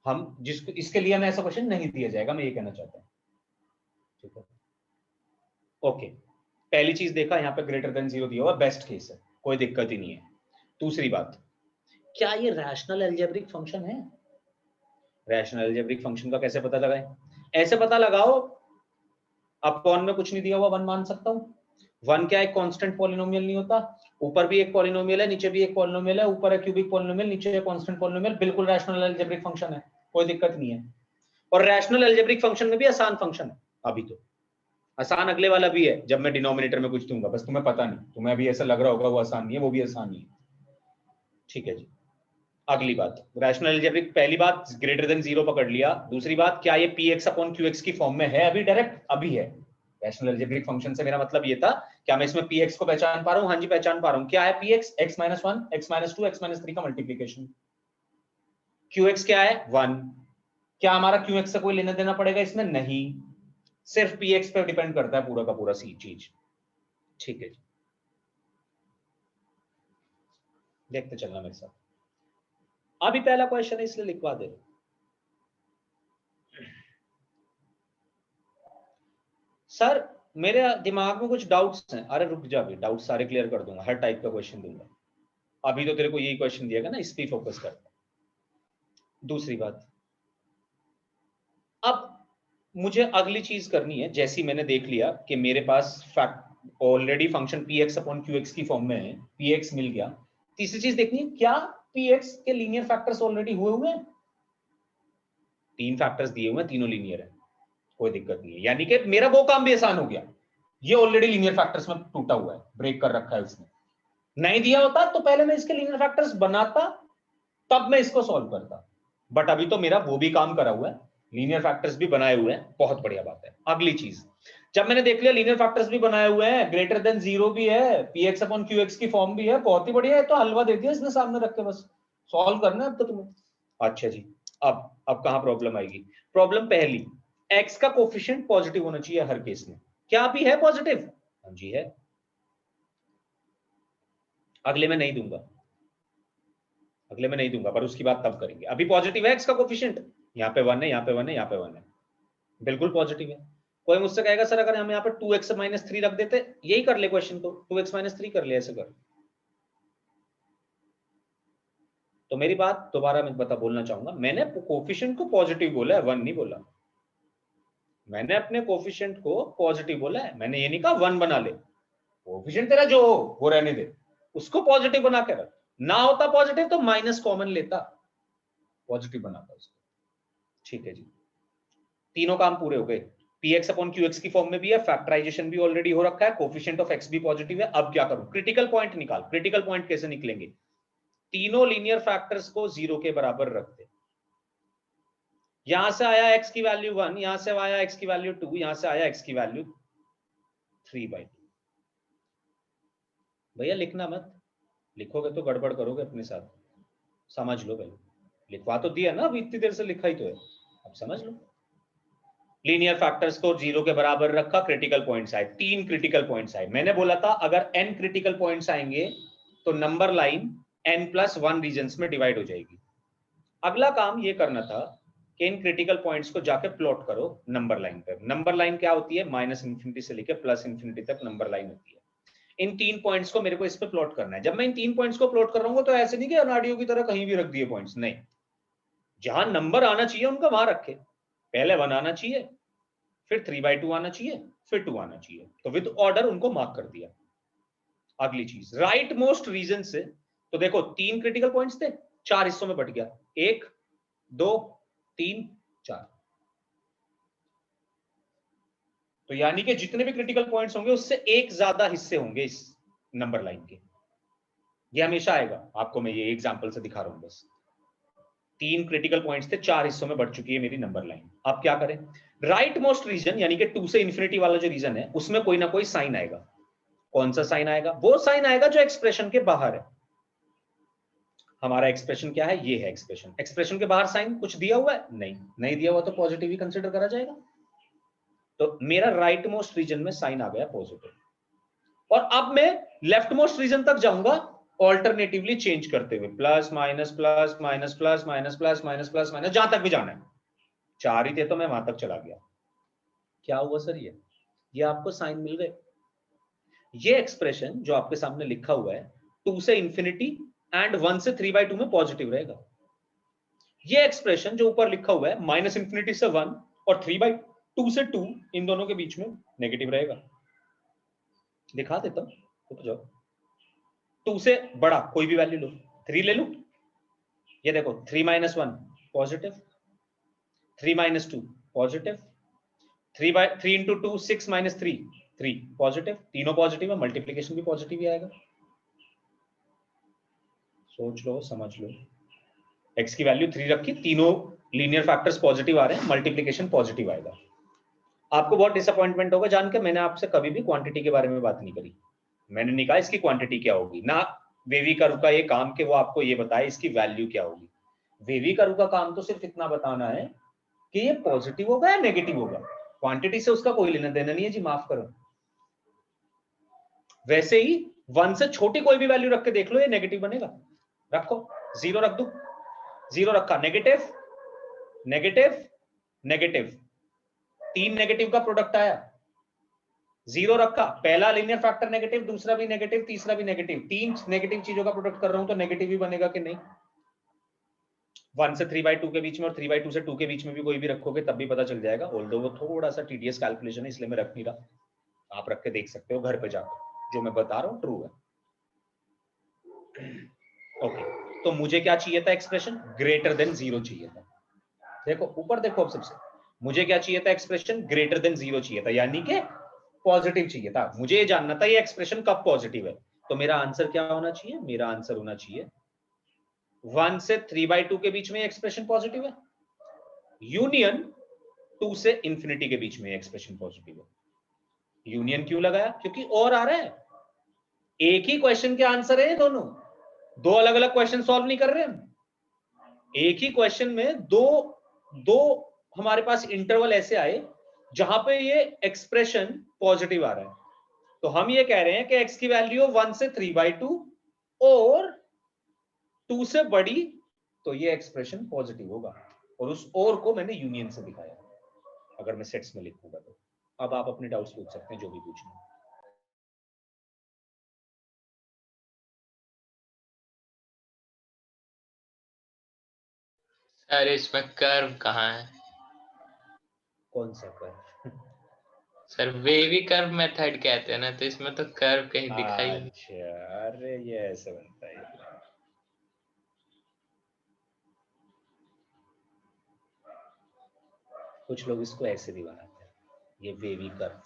[SPEAKER 1] जिसको इसके लिए हमें ऐसा क्वेश्चन नहीं दिया जाएगा, मैं ये कहना चाहता हूं। ठीक है, ओके, पहली चीज देखा, यहाँ पे ग्रेटर देन 0 दिया हुआ, बेस्ट केस है, कोई दिक्कत ही नहीं है। दूसरी बात, क्या ये रैशनल अलजेब्रिक फंक्शन है? रैशनल अलजेब्रिक फंक्शन का कैसे पता लगाएं? ऐसे पता लगाओ, अपॉन में कुछ नहीं दिया हुआ, 1 मान सकता हूं। 1 क्या एक कांस्टेंट पॉलिनोमियल नहीं होता? ऊपर भी एक पॉलिनोमियल है, नीचे भी एक पॉलिनोमियल है, ऊपर है क्यूबिक पॉलिनोमियल, नीचे है कांस्टेंट पॉलिनोमियल, बिल्कुल रैशनल अलजेब्रिक फंक्शन है, कोई दिक्कत नहीं है। और रैशनल अलजेब्रिक फंक्शन में भी आसान फंक्शन है, अभी तो आसान अगले वाला भी है, जब मैं डिनोमिनेटर में कुछ दूंगा, बस तुम्हें पता नहीं, तुम्हें अभी ऐसा लग रहा होगा वो आसान नहीं है, वो भी आसान नहीं है। ठीक है जी, अगली बात, रैशनल अलजेब्रिक, पहली बात ग्रेटर देन 0 पकड़ लिया। दूसरी बात, क्या ये px अपॉन qx की फॉर्म में है? अभी डायरेक्ट अभी है। रैशनल अलजेब्रिक फंक्शन से मेरा मतलब ये था, क्या मैं इसमें px को पहचान पा रहा हूं? हाँ जी, पहचान पा रहा हूं। क्या है px? x - 1 x - 2 x - 3 का मल्टीप्लीकेशन। qx क्या है? 1। क्या हमारा qx से कोई लेना देना पड़ेगा इसमें? नहीं, सिर्फ px पे डिपेंड करता है पूरा का पूरा सी चीज। ठीक है जी, देखते चलना मेरे साथ। अभी पहला क्वेश्चन है इसलिए लिखवा दे। सर मेरे दिमाग में कुछ डाउट्स हैं। अरे रुक जा भी, डाउट सारे क्लियर कर दूंगा, हर टाइप का क्वेश्चन दूंगा। अभी तो तेरे को यही क्वेश्चन दिएगा ना, इस पे फोकस कर। दूसरी बात, अब मुझे अगली चीज करनी है, जैसी मैंने देख लिया कि मेरे पास already function px upon qx की फॉर्म में है, px मिल गया। तीसरी चीज देखनी है, क्या px के लीनियर फैक्टर्स ऑलरेडी हुए हैं? 3 फैक्टर्स दिए हुए हैं, तीनों लीनियर है, कोई दिक्कत नहीं है, यानी कि मेरा वो काम भी आसान हो गया। ये ऑलरेडी लीनियर फैक्टर्स में टूटा हुआ है, ब्रेक कर रखा है उसने। नहीं दिया होता तो पहले मैं इसके लीनियर फैक्टर्स बनाता, तब मैं इसको सॉल्व करता, बट अभी तो मेरा वो भी काम करा हुआ है, लीनियर फैक्टर्स भी बनाए हुए हैं, बहुत बढ़िया बात है। अगली चीज, जब मैंने देख लिया लीनियर फैक्टर्स भी बनाए हुए हैं, ग्रेटर देन 0 भी है, px अपॉन qx की फॉर्म भी है, बहुत ही बढ़िया है, तो हलवा दे दिया इसने सामने रख के, बस सॉल्व करना है अब तो तुम्हें। अच्छा जी, अब कहां प्रॉब्लम आएगी? प्रॉब्लम पहली, x का कोफिशिएंट पॉजिटिव होना चाहिए हर केस में। क्या अभी है पॉजिटिव? हाँ जी है। अगले में नहीं दूंगा, अगले में नहीं दूंगा, पर उसकी बात तब करेंगे। अभी पॉजिटिव है x का कोफिशिएंट, यहाँ पे 1 है, यहाँ पे 1 है, यहाँ पे 1 है, बिल्कुल पॉजिटिव है। कोई मुझसे कहेगा सर अगर हम यहाँ पे 2x - 3 रख देते, यही कर ले क्वेश्चन को, 2x - 3 कर ले, ऐसे कर। तो मेरी बात दोबारा मैं बोलना चाहूंगा, मैंने कोफिशिएंट को पॉजिटिव बोला है, 1 नहीं बोला। मैंने अपने कोफिशिएंट को पॉजिटिव बोला है, मैंने ये नहीं कहा 1 बना ले। कोफिशिएंट तेरा जो हो वो रहने दे, उसको पॉजिटिव बना के रख। ना होता पॉजिटिव तो माइनस कॉमन लेता, पॉजिटिव बनाता उसको। ठीक है जी, तीनों काम पूरे हो गए। px अपॉन qx की फॉर्म में भी है, फैक्टराइजेशन भी ऑलरेडी हो रखा है, कोफिशिएंट ऑफ x भी पॉजिटिव है। अब क्या करूं? क्रिटिकल पॉइंट निकाल। क्रिटिकल पॉइंट कैसे निकलेंगे? तीनों लीनियर फैक्टर्स को 0 के बराबर रखते। यहां से आया x की वैल्यू 1, यहां से आया x की वैल्यू 2, यहां से आया x की वैल्यू 3/2। भैया लिखना मत, लिखोगे तो गड़बड़ करोगे अपने साथ, समझ लो। पहले लिखवा तो दिया ना, अब इतनी देर से लिखा ही तो है, अब समझ लो। लीनियर फैक्टर्स को 0 के बराबर रखा, क्रिटिकल पॉइंट्स आए, 3 क्रिटिकल पॉइंट्स आए। मैंने बोला था अगर n क्रिटिकल पॉइंट्स आएंगे तो नंबर लाइन n+1 रीजन्स में डिवाइड हो जाएगी। अगला काम ये करना था कि इन क्रिटिकल पॉइंट्स को जाके प्लॉट करो नंबर लाइन पर। नंबर लाइन क्या होती है? -∞ से लेकर +∞ तक नंबर लाइन होती है। इन 3 पॉइंट्स को मेरे को इस पे प्लॉट करना है। जब मैं इन 3 पॉइंट्स को प्लॉट कर रहा हूँ तो ऐसे नहीं कि अनाडियो की तरह कहीं भी रख दिए पॉइंट्स, नहीं, जहां नंबर आना चाहिए उनका वहां रखे। पहले 1 आना चाहिए, फिर 3/2 आना चाहिए, फिर 2 आना चाहिए, तो विद ऑर्डर उनको मार्क कर दिया। अगली चीज, राइट मोस्ट रीजन से, तो देखो 3 क्रिटिकल पॉइंट्स थे, 4 हिस्सों में बट गया, 1 2 3 4। तो यानी कि जितने भी क्रिटिकल पॉइंट्स होंगे उससे एक ज्यादा हिस्से होंगे इस नंबर लाइन के। ये हमेशा आएगा, आपको मैं ये एग्जांपल से दिखा रहा हूं बस। 3 क्रिटिकल पॉइंट्स थे, 4 हिस्सों में बढ़ चुकी है मेरी नंबर लाइन। अब क्या करें? राइट मोस्ट रीजन यानी कि 2 से इन्फिनिटी वाला जो रीजन है उसमें कोई ना कोई साइन आएगा। कौन सा साइन आएगा? वो साइन आएगा जो एक्सप्रेशन के बाहर है। हमारा एक्सप्रेशन क्या है? ये है एक्सप्रेशन। एक्सप्रेशन के बाहर साइन कुछ दिया हुआ है? नहीं दिया हुआ तो पॉजिटिव ही कंसिडर करा जाएगा। तो मेरा राइट मोस्ट रीजन में साइन आ गया पॉजिटिव, और अब मैं लेफ्ट मोस्ट रीजन तक जाऊंगा ऑल्टरनेटिवली चेंज करते हुए, plus minus plus minus plus minus plus minus plus minus, जहां तक भी जाना है। 4 ही थे तो मैं वहां तक चला गया। क्या हुआ सर? ये आपको साइन मिल गए। ये एक्सप्रेशन जो आपके सामने लिखा हुआ है 2 से इंफिनिटी एंड 1 से 3/2 में पॉजिटिव रहेगा। ये एक्सप्रेशन जो ऊपर लिखा हुआ है -∞ से 1 और 3/2 से 2, इन दोनों के बीच में नेगेटिव रहेगा। दिखा देता हूं, रुक जाओ। 2 से बड़ा कोई भी वैल्यू लो, 3 ले लो। ये देखो 3 - 1 पॉजिटिव, 3 - 2 पॉजिटिव, 3 × 2 6 - 3 3 पॉजिटिव। तीनों पॉजिटिव है, मल्टीप्लीकेशन भी पॉजिटिव ही आएगा। सोच लो, समझ लो। x की वैल्यू 3 रखी, तीनों लीनियर फैक्टर्स पॉजिटिव आ रहे हैं, मल्टीप्लीकेशन पॉजिटिव आएगा। आपको बहुत डिसअपॉइंटमेंट होगा जान के मैंने आपसे कभी भी क्वांटिटी के बारे में बात नहीं करी। मैंने नहीं कहा इसकी क्वांटिटी क्या होगी, ना वेवी कर्व का ये काम कि वो आपको ये बताए इसकी वैल्यू क्या होगी। वेवी कर्व का काम तो सिर्फ इतना बताना है कि ये पॉजिटिव होगा या नेगेटिव होगा। क्वांटिटी से उसका कोई लेना देना नहीं है जी, माफ करो। वैसे ही 1 से छोटी कोई भी वैल्यू रख के देख लो, ये नेगेटिव बनेगा। रखो, 0 रख दो, 0 रखा, नेगेटिव नेगेटिव नेगेटिव, 3 नेगेटिव का प्रोडक्ट आया। 0 रखा, पहला लीनियर फैक्टर नेगेटिव, दूसरा भी नेगेटिव, तीसरा भी नेगेटिव, 3 नेगेटिव चीजों का प्रोडक्ट कर रहा हूं तो नेगेटिव ही बनेगा कि नहीं। 1 से 3/2 के बीच में और 3/2 से 2 के बीच में भी कोई भी रखोगे तब भी पता चल जाएगा। ऑल्दो वो थोड़ा सा टीडीएस कैलकुलेशन है इसलिए मैं रख नहीं रहा, आप रख के देख सकते हो घर पे जाकर, जो मैं बता रहा हूं ट्रू है। ओके, तो मुझे क्या चाहिए था? एक्सप्रेशन ग्रेटर देन 0 चाहिए था। देखो ऊपर देखो, अब सबसे मुझे क्या चाहिए था? एक्सप्रेशन ग्रेटर देन 0 चाहिए था, यानी कि पॉजिटिव चाहिए था, मुझे ये जानना था ये एक्सप्रेशन कब पॉजिटिव है। तो मेरा आंसर क्या होना चाहिए, मेरा आंसर होना चाहिए 1 से 3/2 के बीच में एक्सप्रेशन पॉजिटिव है, यूनियन 2 से इंफिनिटी के बीच में एक्सप्रेशन पॉजिटिव है। यूनियन क्यों लगाया, क्योंकि और आ रहा है, एक ही क्वेश्चन के आंसर है दोनों, दो अलग अलग क्वेश्चन सॉल्व नहीं कर रहे हम, एक ही क्वेश्चन में दो हमारे पास इंटरवल ऐसे आए जहां पे ये एक्सप्रेशन पॉजिटिव आ रहा है। तो हम ये कह रहे हैं कि x की वैल्यू 1 से 3/2 और 2 से बड़ी, तो ये एक्सप्रेशन पॉजिटिव होगा, और उस और को मैंने यूनियन से दिखाया, अगर मैं सेट्स में लिखूंगा तो। अब आप अपने डाउट्स पूछ सकते हैं जो भी पूछना है।
[SPEAKER 2] सर इसमें कर्व कहाँ है?
[SPEAKER 1] कौन सा curve?
[SPEAKER 2] Sir wavy curve method कहते हैं ना, तो इसमें तो कर्व कहीं दिखाई नहीं।
[SPEAKER 1] अच्छा, अरे ये ऐसे बनता है। कुछ लोग इसको ऐसे भी बनाते हैं, ये वेवी कर्व,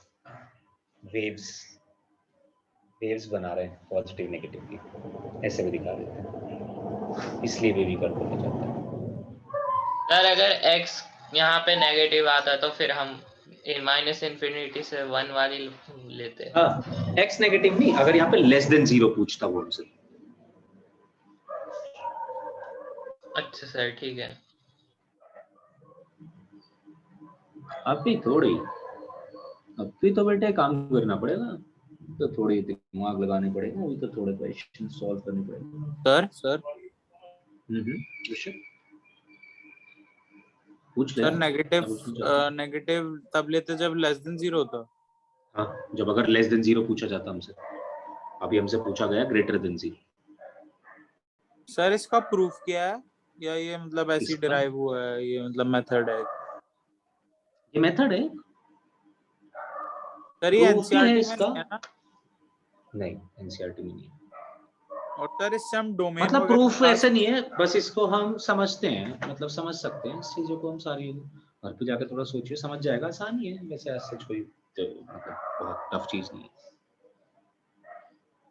[SPEAKER 1] वेव्स बना रहे हैं पॉजिटिव नेगेटिव की, ऐसे भी दिखा देते हैं, इसलिए वेवी कर्व बोला जाता है।
[SPEAKER 2] सर अगर x यहाँ पे नेगेटिव आता तो फिर हम माइनस इन्फिनिटी से 1 वाली लेते हैं।
[SPEAKER 1] हाँ, x नेगेटिव नहीं, अगर यहाँ पे लेस देन 0 पूछता वो हमसे।
[SPEAKER 2] अच्छा सर ठीक है।
[SPEAKER 1] अभी तो बेटे काम करना पड़ेगा, तो थोड़ी दिमाग लगाने पड़ेगा, अभी तो थोड़े क्वेश्चन सॉल्व करने पड़ेंगे।
[SPEAKER 5] सर
[SPEAKER 1] पूछ ले।
[SPEAKER 5] सर नेगेटिव तब लेते जब लेस देन 0 होता।
[SPEAKER 1] हाँ, जब अगर लेस देन 0 पूछा जाता हमसे, अभी हमसे पूछा गया ग्रेटर देन 0।
[SPEAKER 5] सर इसका प्रूफ क्या है, या ये मतलब ऐसे
[SPEAKER 1] इसका?
[SPEAKER 5] डिराइव हुआ है, ये मतलब मेथड है?
[SPEAKER 1] ये मेथड है
[SPEAKER 5] सर ये
[SPEAKER 1] Proof भी है
[SPEAKER 5] एनसीईआरटी में
[SPEAKER 1] इसका?
[SPEAKER 5] नहीं है ना?
[SPEAKER 1] नहीं, एनसीईआरटी में नहीं है।
[SPEAKER 5] और सर इससे हम डोमेन
[SPEAKER 1] मतलब
[SPEAKER 5] वगैरह
[SPEAKER 1] प्रूफ
[SPEAKER 5] निकाल
[SPEAKER 1] ऐसे नहीं है, बस इसको हम समझते हैं, मतलब समझ सकते हैं इस चीजों को हम सारी। घर पे जाकर थोड़ा सोचिए, समझ जाएगा, आसान ही है वैसे, ऐसे कोई मतलब बहुत टफ चीज नहीं है।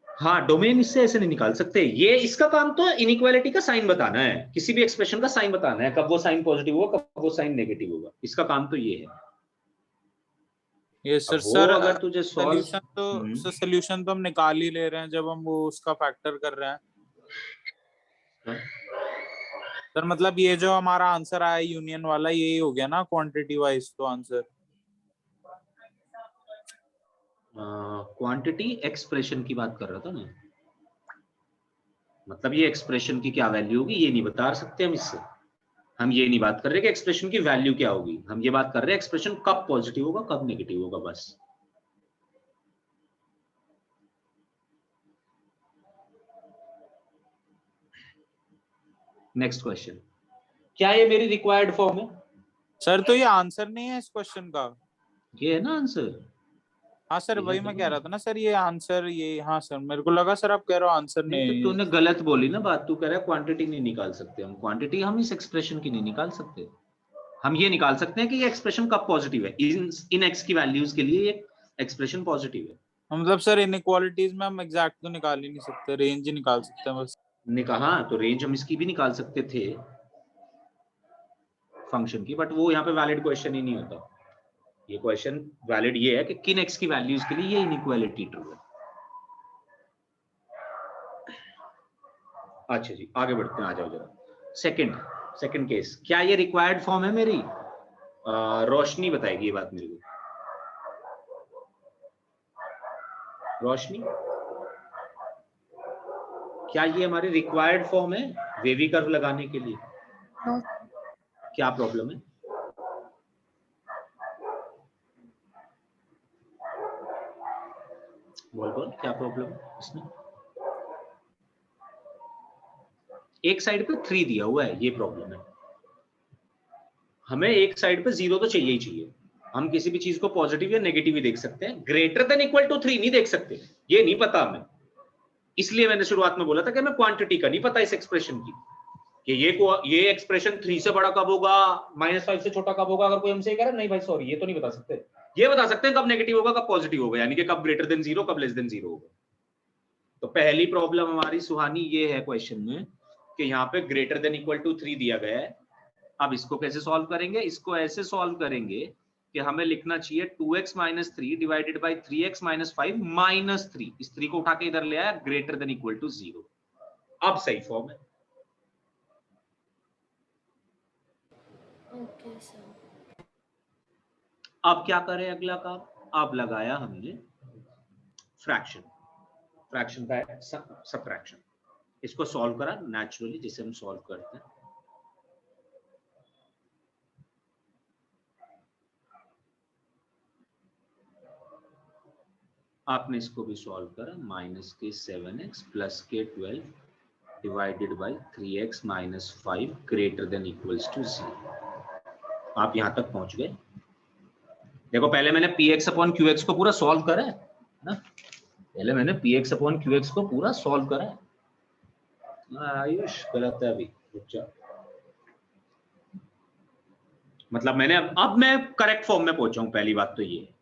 [SPEAKER 1] हाँ, डोमेन इससे ऐसे नहीं निकाल सकते, ये इसका काम तो इनइक्वालिटी का साइन बताना है, किसी भी एक्सप्रेशन का साइन बताना है, कब वो साइन पॉजिटिव होगा कब वो साइन नेगेटिव होगा, इसका काम तो ये है।
[SPEAKER 5] ये सर
[SPEAKER 1] अगर तुझे
[SPEAKER 5] सोल्यूशन तो हम निकाल ही ले रहे हैं जब हम वो उसका फैक्टर कर रहे हैं। सर मतलब ये जो हमारा आंसर आया यूनियन वाला, यही हो गया ना क्वांटिटी वाइज तो आंसर।
[SPEAKER 1] क्वांटिटी एक्सप्रेशन की बात कर रहा था ना, मतलब ये एक्सप्रेशन की क्या वैल्यू होगी ये नहीं बता सकते हम इससे, हम ये नहीं बात कर रहे कि एक्सप्रेशन की वैल्यू क्या होगी, हम ये बात कर रहे हैं एक्सप्रेशन कब पॉजिटिव होगा कब नेगेटिव होगा, बस। नेक्स्ट क्वेश्चन, क्या ये मेरी रिक्वायर्ड फॉर्म है?
[SPEAKER 5] सर तो ये आंसर नहीं है इस क्वेश्चन का।
[SPEAKER 1] ये है ना आंसर।
[SPEAKER 5] हाँ सर वही मैं कह रहा था ना सर, ये आंसर ये। हाँ सर मेरे को लगा सर आप कह रहे हो आंसर
[SPEAKER 1] नहीं,
[SPEAKER 5] नहीं।
[SPEAKER 1] तो तूने गलत बोली ना बात, तू कह रहा है क्वांटिटी नहीं निकाल सकते हम, क्वांटिटी हम इस एक्सप्रेशन की नहीं निकाल सकते, हम ये निकाल सकते हैं कि ये एक्सप्रेशन कब पॉजिटिव है, इन एक्स की वैल्यूज के लिए ये एक्सप्रेशन पॉजिटिव है।
[SPEAKER 5] मतलब सर इनइक्वालिटीज में हम एग्जैक्ट तो निकाल ही नहीं सकते, रेंज ही निकाल सकते हैं बस।
[SPEAKER 1] ने कहा तो रेंज हम इसकी भी निकाल सकते थे फंक्शन की, बट वो यहाँ पे वैलिड क्वेश्चन ही नहीं होता। ये क्वेश्चन वैलिड ये है कि किन एक्स की वैल्यूज के लिए ये इनइक्वालिटी ट्रू है। अच्छा जी, आगे बढ़ते हैं, आ जाओ जरा। सेकंड केस, क्या ये रिक्वायर्ड फॉर्म है मेरी? रोशनी बताएगी ये बात मेरे को। रोशनी, क्या ये हमारी रिक्वायर्ड फॉर्म है वेवी कर्व लगाने के लिए?
[SPEAKER 7] नो।
[SPEAKER 1] क्या प्रॉब्लम है? बोल क्या प्रॉब्लम है इसमें? एक साइड पे 3 दिया हुआ है, ये प्रॉब्लम है। हमें एक साइड पे 0 तो चाहिए ही चाहिए, हम किसी भी चीज को पॉजिटिव या नेगेटिव ही देख सकते हैं, ग्रेटर देन इक्वल टू 3 नहीं देख सकते, ये नहीं पता हमें। इसलिए मैंने शुरुआत में बोला था कि हमें क्वांटिटी का नहीं पता इस एक्सप्रेशन की, कि ये एक्सप्रेशन 3 से बड़ा कब होगा, -5 से छोटा कब होगा। अगर कोई हमसे कह रहा है नहीं भाई सॉरी ये तो नहीं बता सकते, ये बता सकते हैं कब नेगेटिव होगा कब पॉजिटिव होगा, यानी कि कब ग्रेटर देन 0 कब लेस देन 0 होगा। तो पहली प्रॉब्लम हमारी सुहानी ये है क्वेश्चन में कि यहाँ पे ग्रेटर देन इक्वल टू 3 दिया गया है। अब इसको कैसे सॉल्व करेंगे, इसको ऐसे सॉल्व करेंगे कि हमें लिखना चाहिए 2x minus 3 divided by 3x minus 5 minus 3, इस 3 को उठा के इधर ले आया, ग्रेटर देन इक्वल टू 0। अब सही फॉर्म है।
[SPEAKER 3] Okay sir.
[SPEAKER 1] अब क्या करें अगला काम, अब लगाया हमने फ्रैक्शन, फ्रैक्शन बाय सबट्रैक्शन। इसको सॉल्व करा नेचुरली जिसे हम सॉल्व करते हैं। आपने इसको भी सॉल्व करा, माइनस के 7x प्लस के 12 divided by 3x minus 5 greater than equals to 0। आप यहां तक पहुंच गए। देखो पहले मैंने px अपॉन qx को पूरा सॉल्व करा है ना, पहले मैंने px अपॉन qx को पूरा सॉल्व करा है। आयुष गलत है अभी, मतलब मैंने अब मैं करेक्ट फॉर्म में पहुंचा हूं, पहली बात तो ये है।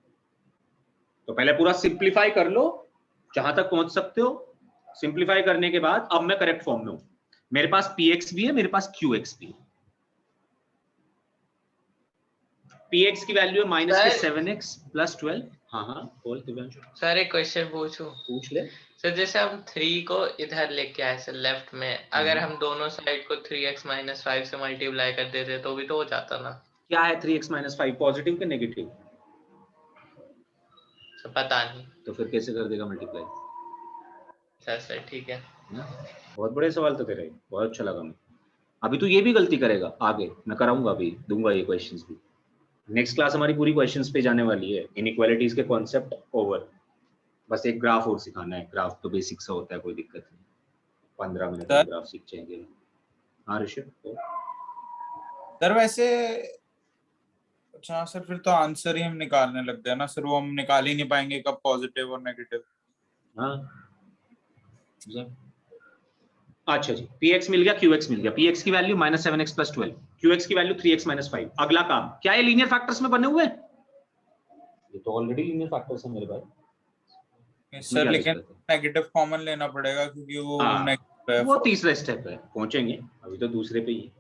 [SPEAKER 1] तो पहले पूरा सिंप्लीफाई कर लो जहां तक पहुंच सकते हो, सिंप्लीफाई करने के बाद अब मैं करेक्ट फॉर्म में हूं। मेरे पास px भी है, मेरे पास qx भी है। px की वैल्यू है माइनस के 7x प्लस 12। हाँ बोल दिव्यांशु।
[SPEAKER 2] सर एक क्वेश्चन पूछूं?
[SPEAKER 1] पूछ ले।
[SPEAKER 2] सर जैसे हम 3 को इधर लेके आए सर लेफ्ट में, अगर हम दोनों साइड को 3x माइनस 5 से मल्टीप्लाई कर देते तो भी तो हो जाता ना।
[SPEAKER 1] क्या है 3x माइनस 5, पॉजिटिव के नेगेटिव?
[SPEAKER 2] सर पता नहीं।
[SPEAKER 1] तो फिर कैसे कर देगा मल्टीप्लाई?
[SPEAKER 2] सर ठीक है
[SPEAKER 1] ना, बहुत बड़े सवाल तो तेरा, बहुत अच्छा लगा मुझे। अभी तो ये भी गलती करेगा, आगे मैं कराऊंगा, अभी दूंगा ये क्वेश्चंस भी। नेक्स्ट क्लास हमारी पूरी क्वेश्चंस पे जाने वाली है, इनइक्वालिटीज के कॉन्सेप्ट ओवर। बस एक ग्राफ और सिखाना है, ग्राफ तो बेसिक सा होता है, कोई दिक्कत नहीं, 15 मिनट में ग्राफ सीख जाएंगे। हाँ ऋषभ।
[SPEAKER 5] सर वैसे अच्छा सर फिर तो आंसर ही हम निकालने लग गए ना सर, वो हम निकाल ही नहीं पाएंगे कब पॉजिटिव और नेगेटिव।
[SPEAKER 1] हाँ अच्छा जी, px मिल गया, qx मिल गया। px की value minus 7x plus 12, qx की वैल्यू 3x माइनस 5। अगला काम क्या है, लीनियर फैक्टर्स में बने हुए हैं? ये तो ऑलरेडी लीनियर फैक्टर्स हैं मेरे भाई
[SPEAKER 5] सर, लेकिन नेगेटिव कॉमन लेना पड़ेगा क्योंकि वो
[SPEAKER 1] तीसरा स्टेप है, पहुंचेंगे, अभी तो दूसरे पे ही।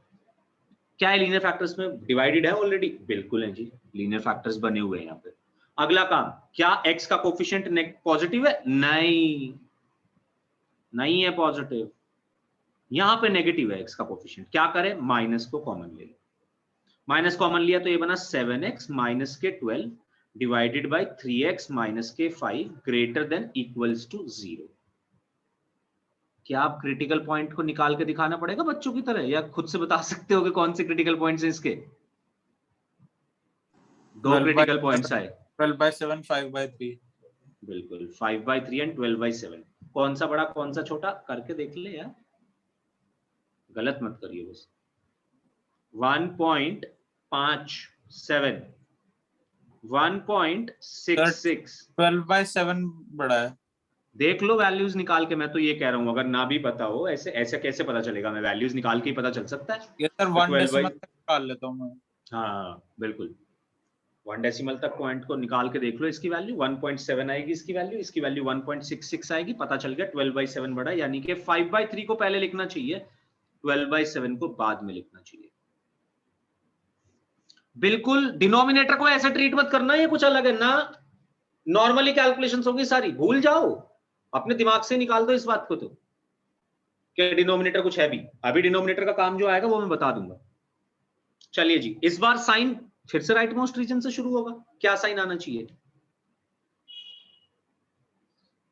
[SPEAKER 1] क्या है लीनियर फैक्टर्स में? डिवाइडेड है ऑलरेडी, बिल्कुल है जी, लीनियर फैक्टर्स बने हुए हैं यहाँ पे। अगला काम, क्या x का कोफिशिएंट पॉजिटिव है? नहीं है पॉजिटिव, यहां पे नेगेटिव है x का कोफिशिएंट। क्या करें, माइनस को कॉमन ले लो। माइनस कॉमन लिया तो ये बना 7x माइनस के 12 डिवाइडेड बाई 3x माइनस के 5 ग्रेटर देन इक्वल्स टू 0। क्या आप क्रिटिकल पॉइंट को निकाल के दिखाना पड़ेगा बच्चों की तरह, या खुद से बता सकते हो कि कौन से क्रिटिकल पॉइंट्स हैं इसके? दो क्रिटिकल पॉइंट्स आए,
[SPEAKER 5] 12/7 5/3।
[SPEAKER 1] बिल्कुल, 5/3 एंड 12/7। कौन सा बड़ा कौन सा छोटा करके देख ले यार, गलत मत करिए बस। 1.57 1.66
[SPEAKER 5] 12/7 बड़ा है।
[SPEAKER 1] देख लो वैल्यूज निकाल के। मैं तो ये कह रहा हूं अगर ना भी पता हो, ऐसे ऐसे कैसे पता चलेगा? मैं वैल्यूज निकाल के ही पता चल सकता है।
[SPEAKER 5] ये सर 1 डेसिमल तक निकाल लेता हूं मैं।
[SPEAKER 1] हाँ बिल्कुल, 1 डेसिमल तक पॉइंट को निकाल के देख लो। इसकी वैल्यू 1.7 आएगी, इसकी वैल्यू 1.66 आएगी। पता चल गया 12/7 बड़ा, यानी कि 5/3 को पहले लिखना चाहिए, 12/7 को बाद में लिखना चाहिए। बिल्कुल, डिनोमिनेटर को ऐसे ट्रीट मत करना, ये कुछ अलग है ना। नॉर्मली कैलकुलेशंस होगी सारी, भूल जाओ, अपने दिमाग से निकाल दो इस बात को। तो क्या डिनोमिनेटर कुछ है भी? अभी डिनोमिनेटर का काम जो आएगा वो मैं बता दूंगा। चलिए जी, इस बार साइन फिर से राइट मोस्ट रीजन से शुरू होगा। क्या साइन आना चाहिए?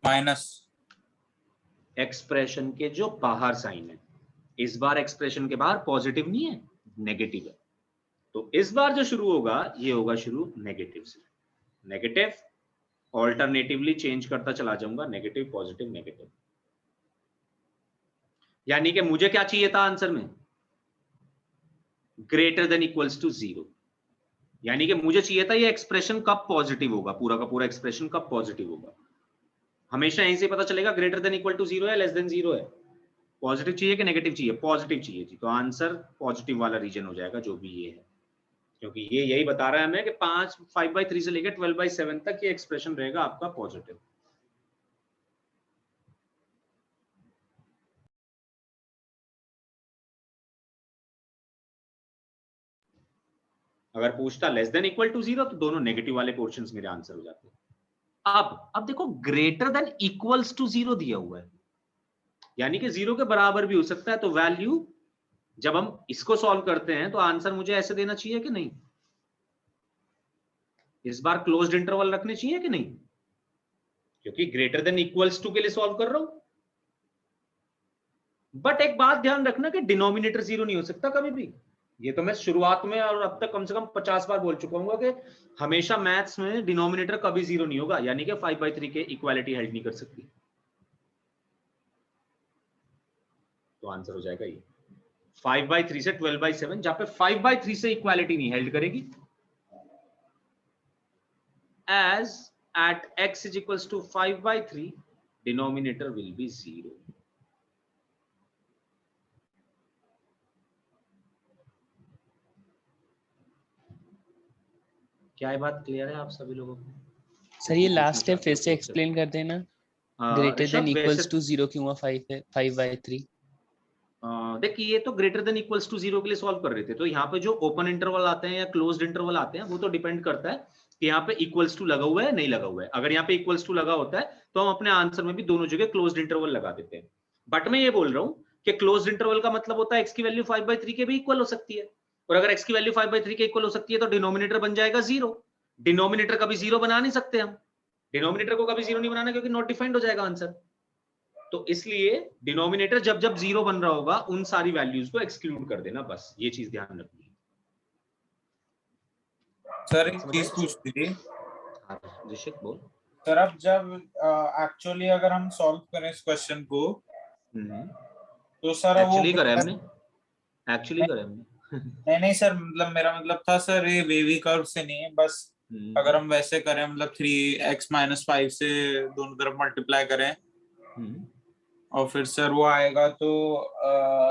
[SPEAKER 5] माइनस।
[SPEAKER 1] एक्सप्रेशन के जो बाहर साइन है, इस बार एक्सप्रेशन के बाहर पॉजिटिव नहीं है, नेगेटिव है। तो इस बार जो शुरू होगा ये होगा शुरू नेगेटिव से। नेगेटिव ऑल्टरनेटिवली चेंज करता चला जाऊंगा, नेगेटिव पॉजिटिव नेगेटिव। यानी कि मुझे क्या चाहिए था आंसर में? Greater than equals to 0। यानी कि मुझे चाहिए था ये एक्सप्रेशन कब पॉजिटिव होगा, पूरा का पूरा एक्सप्रेशन कब पॉजिटिव होगा। हमेशा यहीं से पता चलेगा ग्रेटर देन इक्वल टू 0 है, लेस देन 0 है। पॉजिटिव चाहिए कि नेगेटिव चाहिए? पॉजिटिव चाहिए जी। तो आंसर पॉजिटिव वाला रीजन हो जाएगा, जो भी ये है। क्योंकि ये यही बता रहा है हमें कि 5/3 से लेकर 12/7 तक ये एक्सप्रेशन रहेगा आपका पॉजिटिव। अगर पूछता लेस देन इक्वल टू 0 तो दोनों नेगेटिव वाले पोर्शंस मेरे आंसर हो जाते। अब देखो ग्रेटर देन इक्वल्स टू 0 दिया हुआ है, यानी कि 0 के बराबर भी हो सकता है। तो वैल्यू जब हम इसको सॉल्व करते हैं तो आंसर मुझे ऐसे देना चाहिए कि नहीं? इस बार क्लोज्ड इंटरवल रखने चाहिए कि नहीं? क्योंकि ग्रेटर देन इक्वल्स टू के लिए सॉल्व कर रहा हूं। बट एक बात ध्यान रखना कि डिनोमिनेटर 0 नहीं हो सकता कभी भी। ये तो मैं शुरुआत में और अब तक कम से कम 50 बार बोल चुका हूं कि हमेशा मैथ्स में डिनोमिनेटर कभी 0 नहीं होगा, यानी कि 5/3 के इक्वालिटी हेल्ड नहीं कर सकती। तो आंसर हो जाएगा ये 5/3 से 12/7, जहां पे 5/3 से इक्वालिटी नहीं हेल्ड करेगी। As at x is equals to 5/3, denominator will be 0. क्या ये बात क्लियर है आप सभी लोगों को?
[SPEAKER 4] सर ये लास्ट स्टेप फिर से एक्सप्लेन कर देना। ग्रेटर देन इक्वल्स टू 0 क्यों हुआ 5/3?
[SPEAKER 1] देखिए ये तो ग्रेटर देन इक्वल्स टू 0 के लिए सॉल्व कर रहे थे, तो यहाँ पे जो ओपन इंटरवल आते हैं या क्लोज्ड इंटरवल आते हैं वो तो डिपेंड करता है कि यहाँ पे इक्वल्स टू लगा हुआ है नहीं लगा हुआ है। अगर यहाँ पे इक्वल्स टू लगा होता है तो हम अपने आंसर में भी दोनों जगह क्लोज्ड इंटरवल लगा देते हैं। बट मैं ये बोल रहा हूँ कि क्लोज्ड इंटरवल का मतलब होता है x की वैल्यू 5/3 के भी इक्वल हो सकती है, और अगर x की वैल्यू 5/3 के इक्वल हो सकती है तो डिनोमिनेटर बन जाएगा 0। डिनोमिनेटर कभी 0 बना नहीं सकते हम, डिनोमिनेटर को कभी 0 नहीं बनाना क्योंकि नॉट डिफाइंड हो जाएगा आंसर। तो इसलिए डिनोमिनेटर जब जब 0 बन रहा होगा उन सारी वैल्यूज को एक्सक्लूड कर देना, बस ये चीज ध्यान रखनी है।
[SPEAKER 5] सर एक चीज पूछती थी।
[SPEAKER 1] ऋषिक बोल।
[SPEAKER 5] सर अब जब एक्चुअली अगर हम सॉल्व करें इस क्वेश्चन को तो सर
[SPEAKER 1] एक्चुअली करें हमने
[SPEAKER 5] नहीं सर, मतलब मेरा मतलब था सर ये वेवी कर्व से नहीं है, बस अगर हम वैसे करें मतलब 3x-5 से दोनों तरफ मल्टीप्लाई करें और फिर सर वो आएगा तो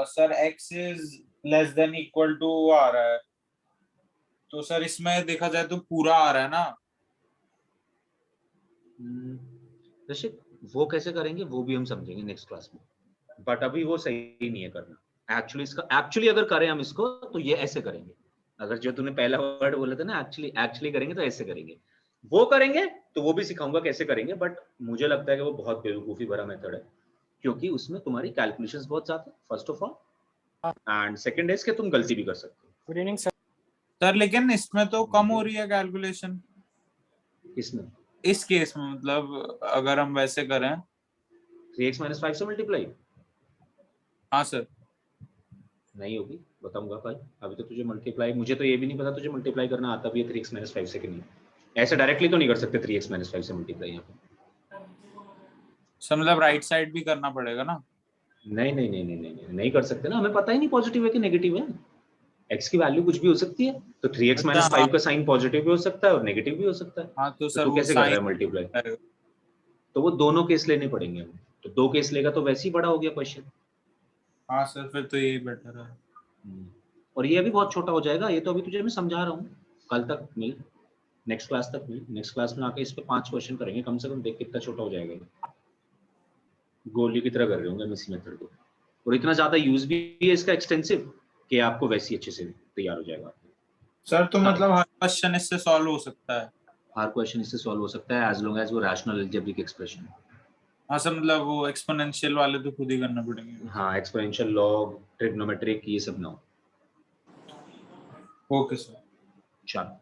[SPEAKER 5] sir x is less than equal to आ रहा है, तो सर इसमें देखा जाए तो पूरा आ रहा है ना।
[SPEAKER 1] ऋषिक वो कैसे करेंगे वो भी हम समझेंगे नेक्स्ट क्लास में, बट अभी वो सही नहीं है करना। एक्चुअली अगर करें हम इसको तो ये ऐसे करेंगे। अगर जो तूने पहला वर्ड बोला था ना एक्चुअली करेंगे तो ऐसे करेंगे, वो करेंगे तो वो भी सिखाऊंगा कैसे करेंगे। बट मुझे लगता है कि वो बहुत बेवकूफी भरा मेथड है, क्योंकि उसमें तुम्हारी कैलकुलेशंस बहुत ज्यादा है first of all, and second is कि तुम गलती भी कर सकते हो।
[SPEAKER 7] गुड इवनिंग
[SPEAKER 5] सर लेकिन इसमें तो कम हो रही है कैलकुलेशन।
[SPEAKER 1] इसमें
[SPEAKER 5] इस केस में मतलब अगर हम वैसे करें
[SPEAKER 1] 3x-5 से मल्टीप्लाई।
[SPEAKER 5] हाँ सर।
[SPEAKER 1] नहीं होगी, बताऊंगा कल। अभी तो तुझे मल्टीप्लाई, मुझे तो ये भी नहीं पता तुझे मल्टीप्लाई करना आता भी है 3x-5 से कि नहीं। ऐसे डायरेक्टली तो नहीं कर सकते 3x-5 से मल्टीप्लाई यहाँ पे।
[SPEAKER 5] सर मतलब राइट साइड भी करना पड़ेगा ना?
[SPEAKER 1] नहीं कर सकते ना, हमें पता ही नहीं पॉजिटिव है कि नेगेटिव है। x की वैल्यू कुछ भी हो सकती है, तो 3x-5 का साइन पॉजिटिव भी हो सकता है और नेगेटिव भी हो सकता है।
[SPEAKER 5] हाँ तो सर
[SPEAKER 1] तो कैसे कर रहा है मल्टीप्लाई? तो वो दोनों केस लेने पड़ेंगे हमें, तो 2 केस लेगा तो वैसे ही बड़ा हो गया क्वेश्चन।
[SPEAKER 5] हाँ सर फिर तो यही बेटर है।
[SPEAKER 1] और ये अभी बहुत छोटा हो जाएगा, ये तो अभी तुझे मैं समझा रहा हूँ। कल तक मिल, नेक्स्ट क्लास तक मिल, नेक्स्ट क्लास में आके इस पे 5 क्वेश्चन करेंगे कम से कम, देख कितना छोटा हो जाएगा। गोली की तरह कर रहे होंगे हम इसी मेथड को, और इतना ज्यादा यूज भी है इसका एक्सटेंसिव कि आपको वैसे ही अच्छे से तैयार हो जाएगा।
[SPEAKER 5] सर तो मतलब हर क्वेश्चन इससे सॉल्व हो सकता है?
[SPEAKER 1] हर क्वेश्चन इससे सॉल्व हो सकता है एज लॉन्ग एज वो रैशनल अलजेब्रिक एक्सप्रेशन।
[SPEAKER 5] हाँ सर मतलब वो एक्सपोनेंशियल वाले तो खुद ही करना पड़ेंगे।
[SPEAKER 1] हाँ एक्सपोनेंशियल, लॉग, ट्रिग्नोमेट्रिक, ये सब ना हो।
[SPEAKER 5] Okay sir.
[SPEAKER 1] चलो।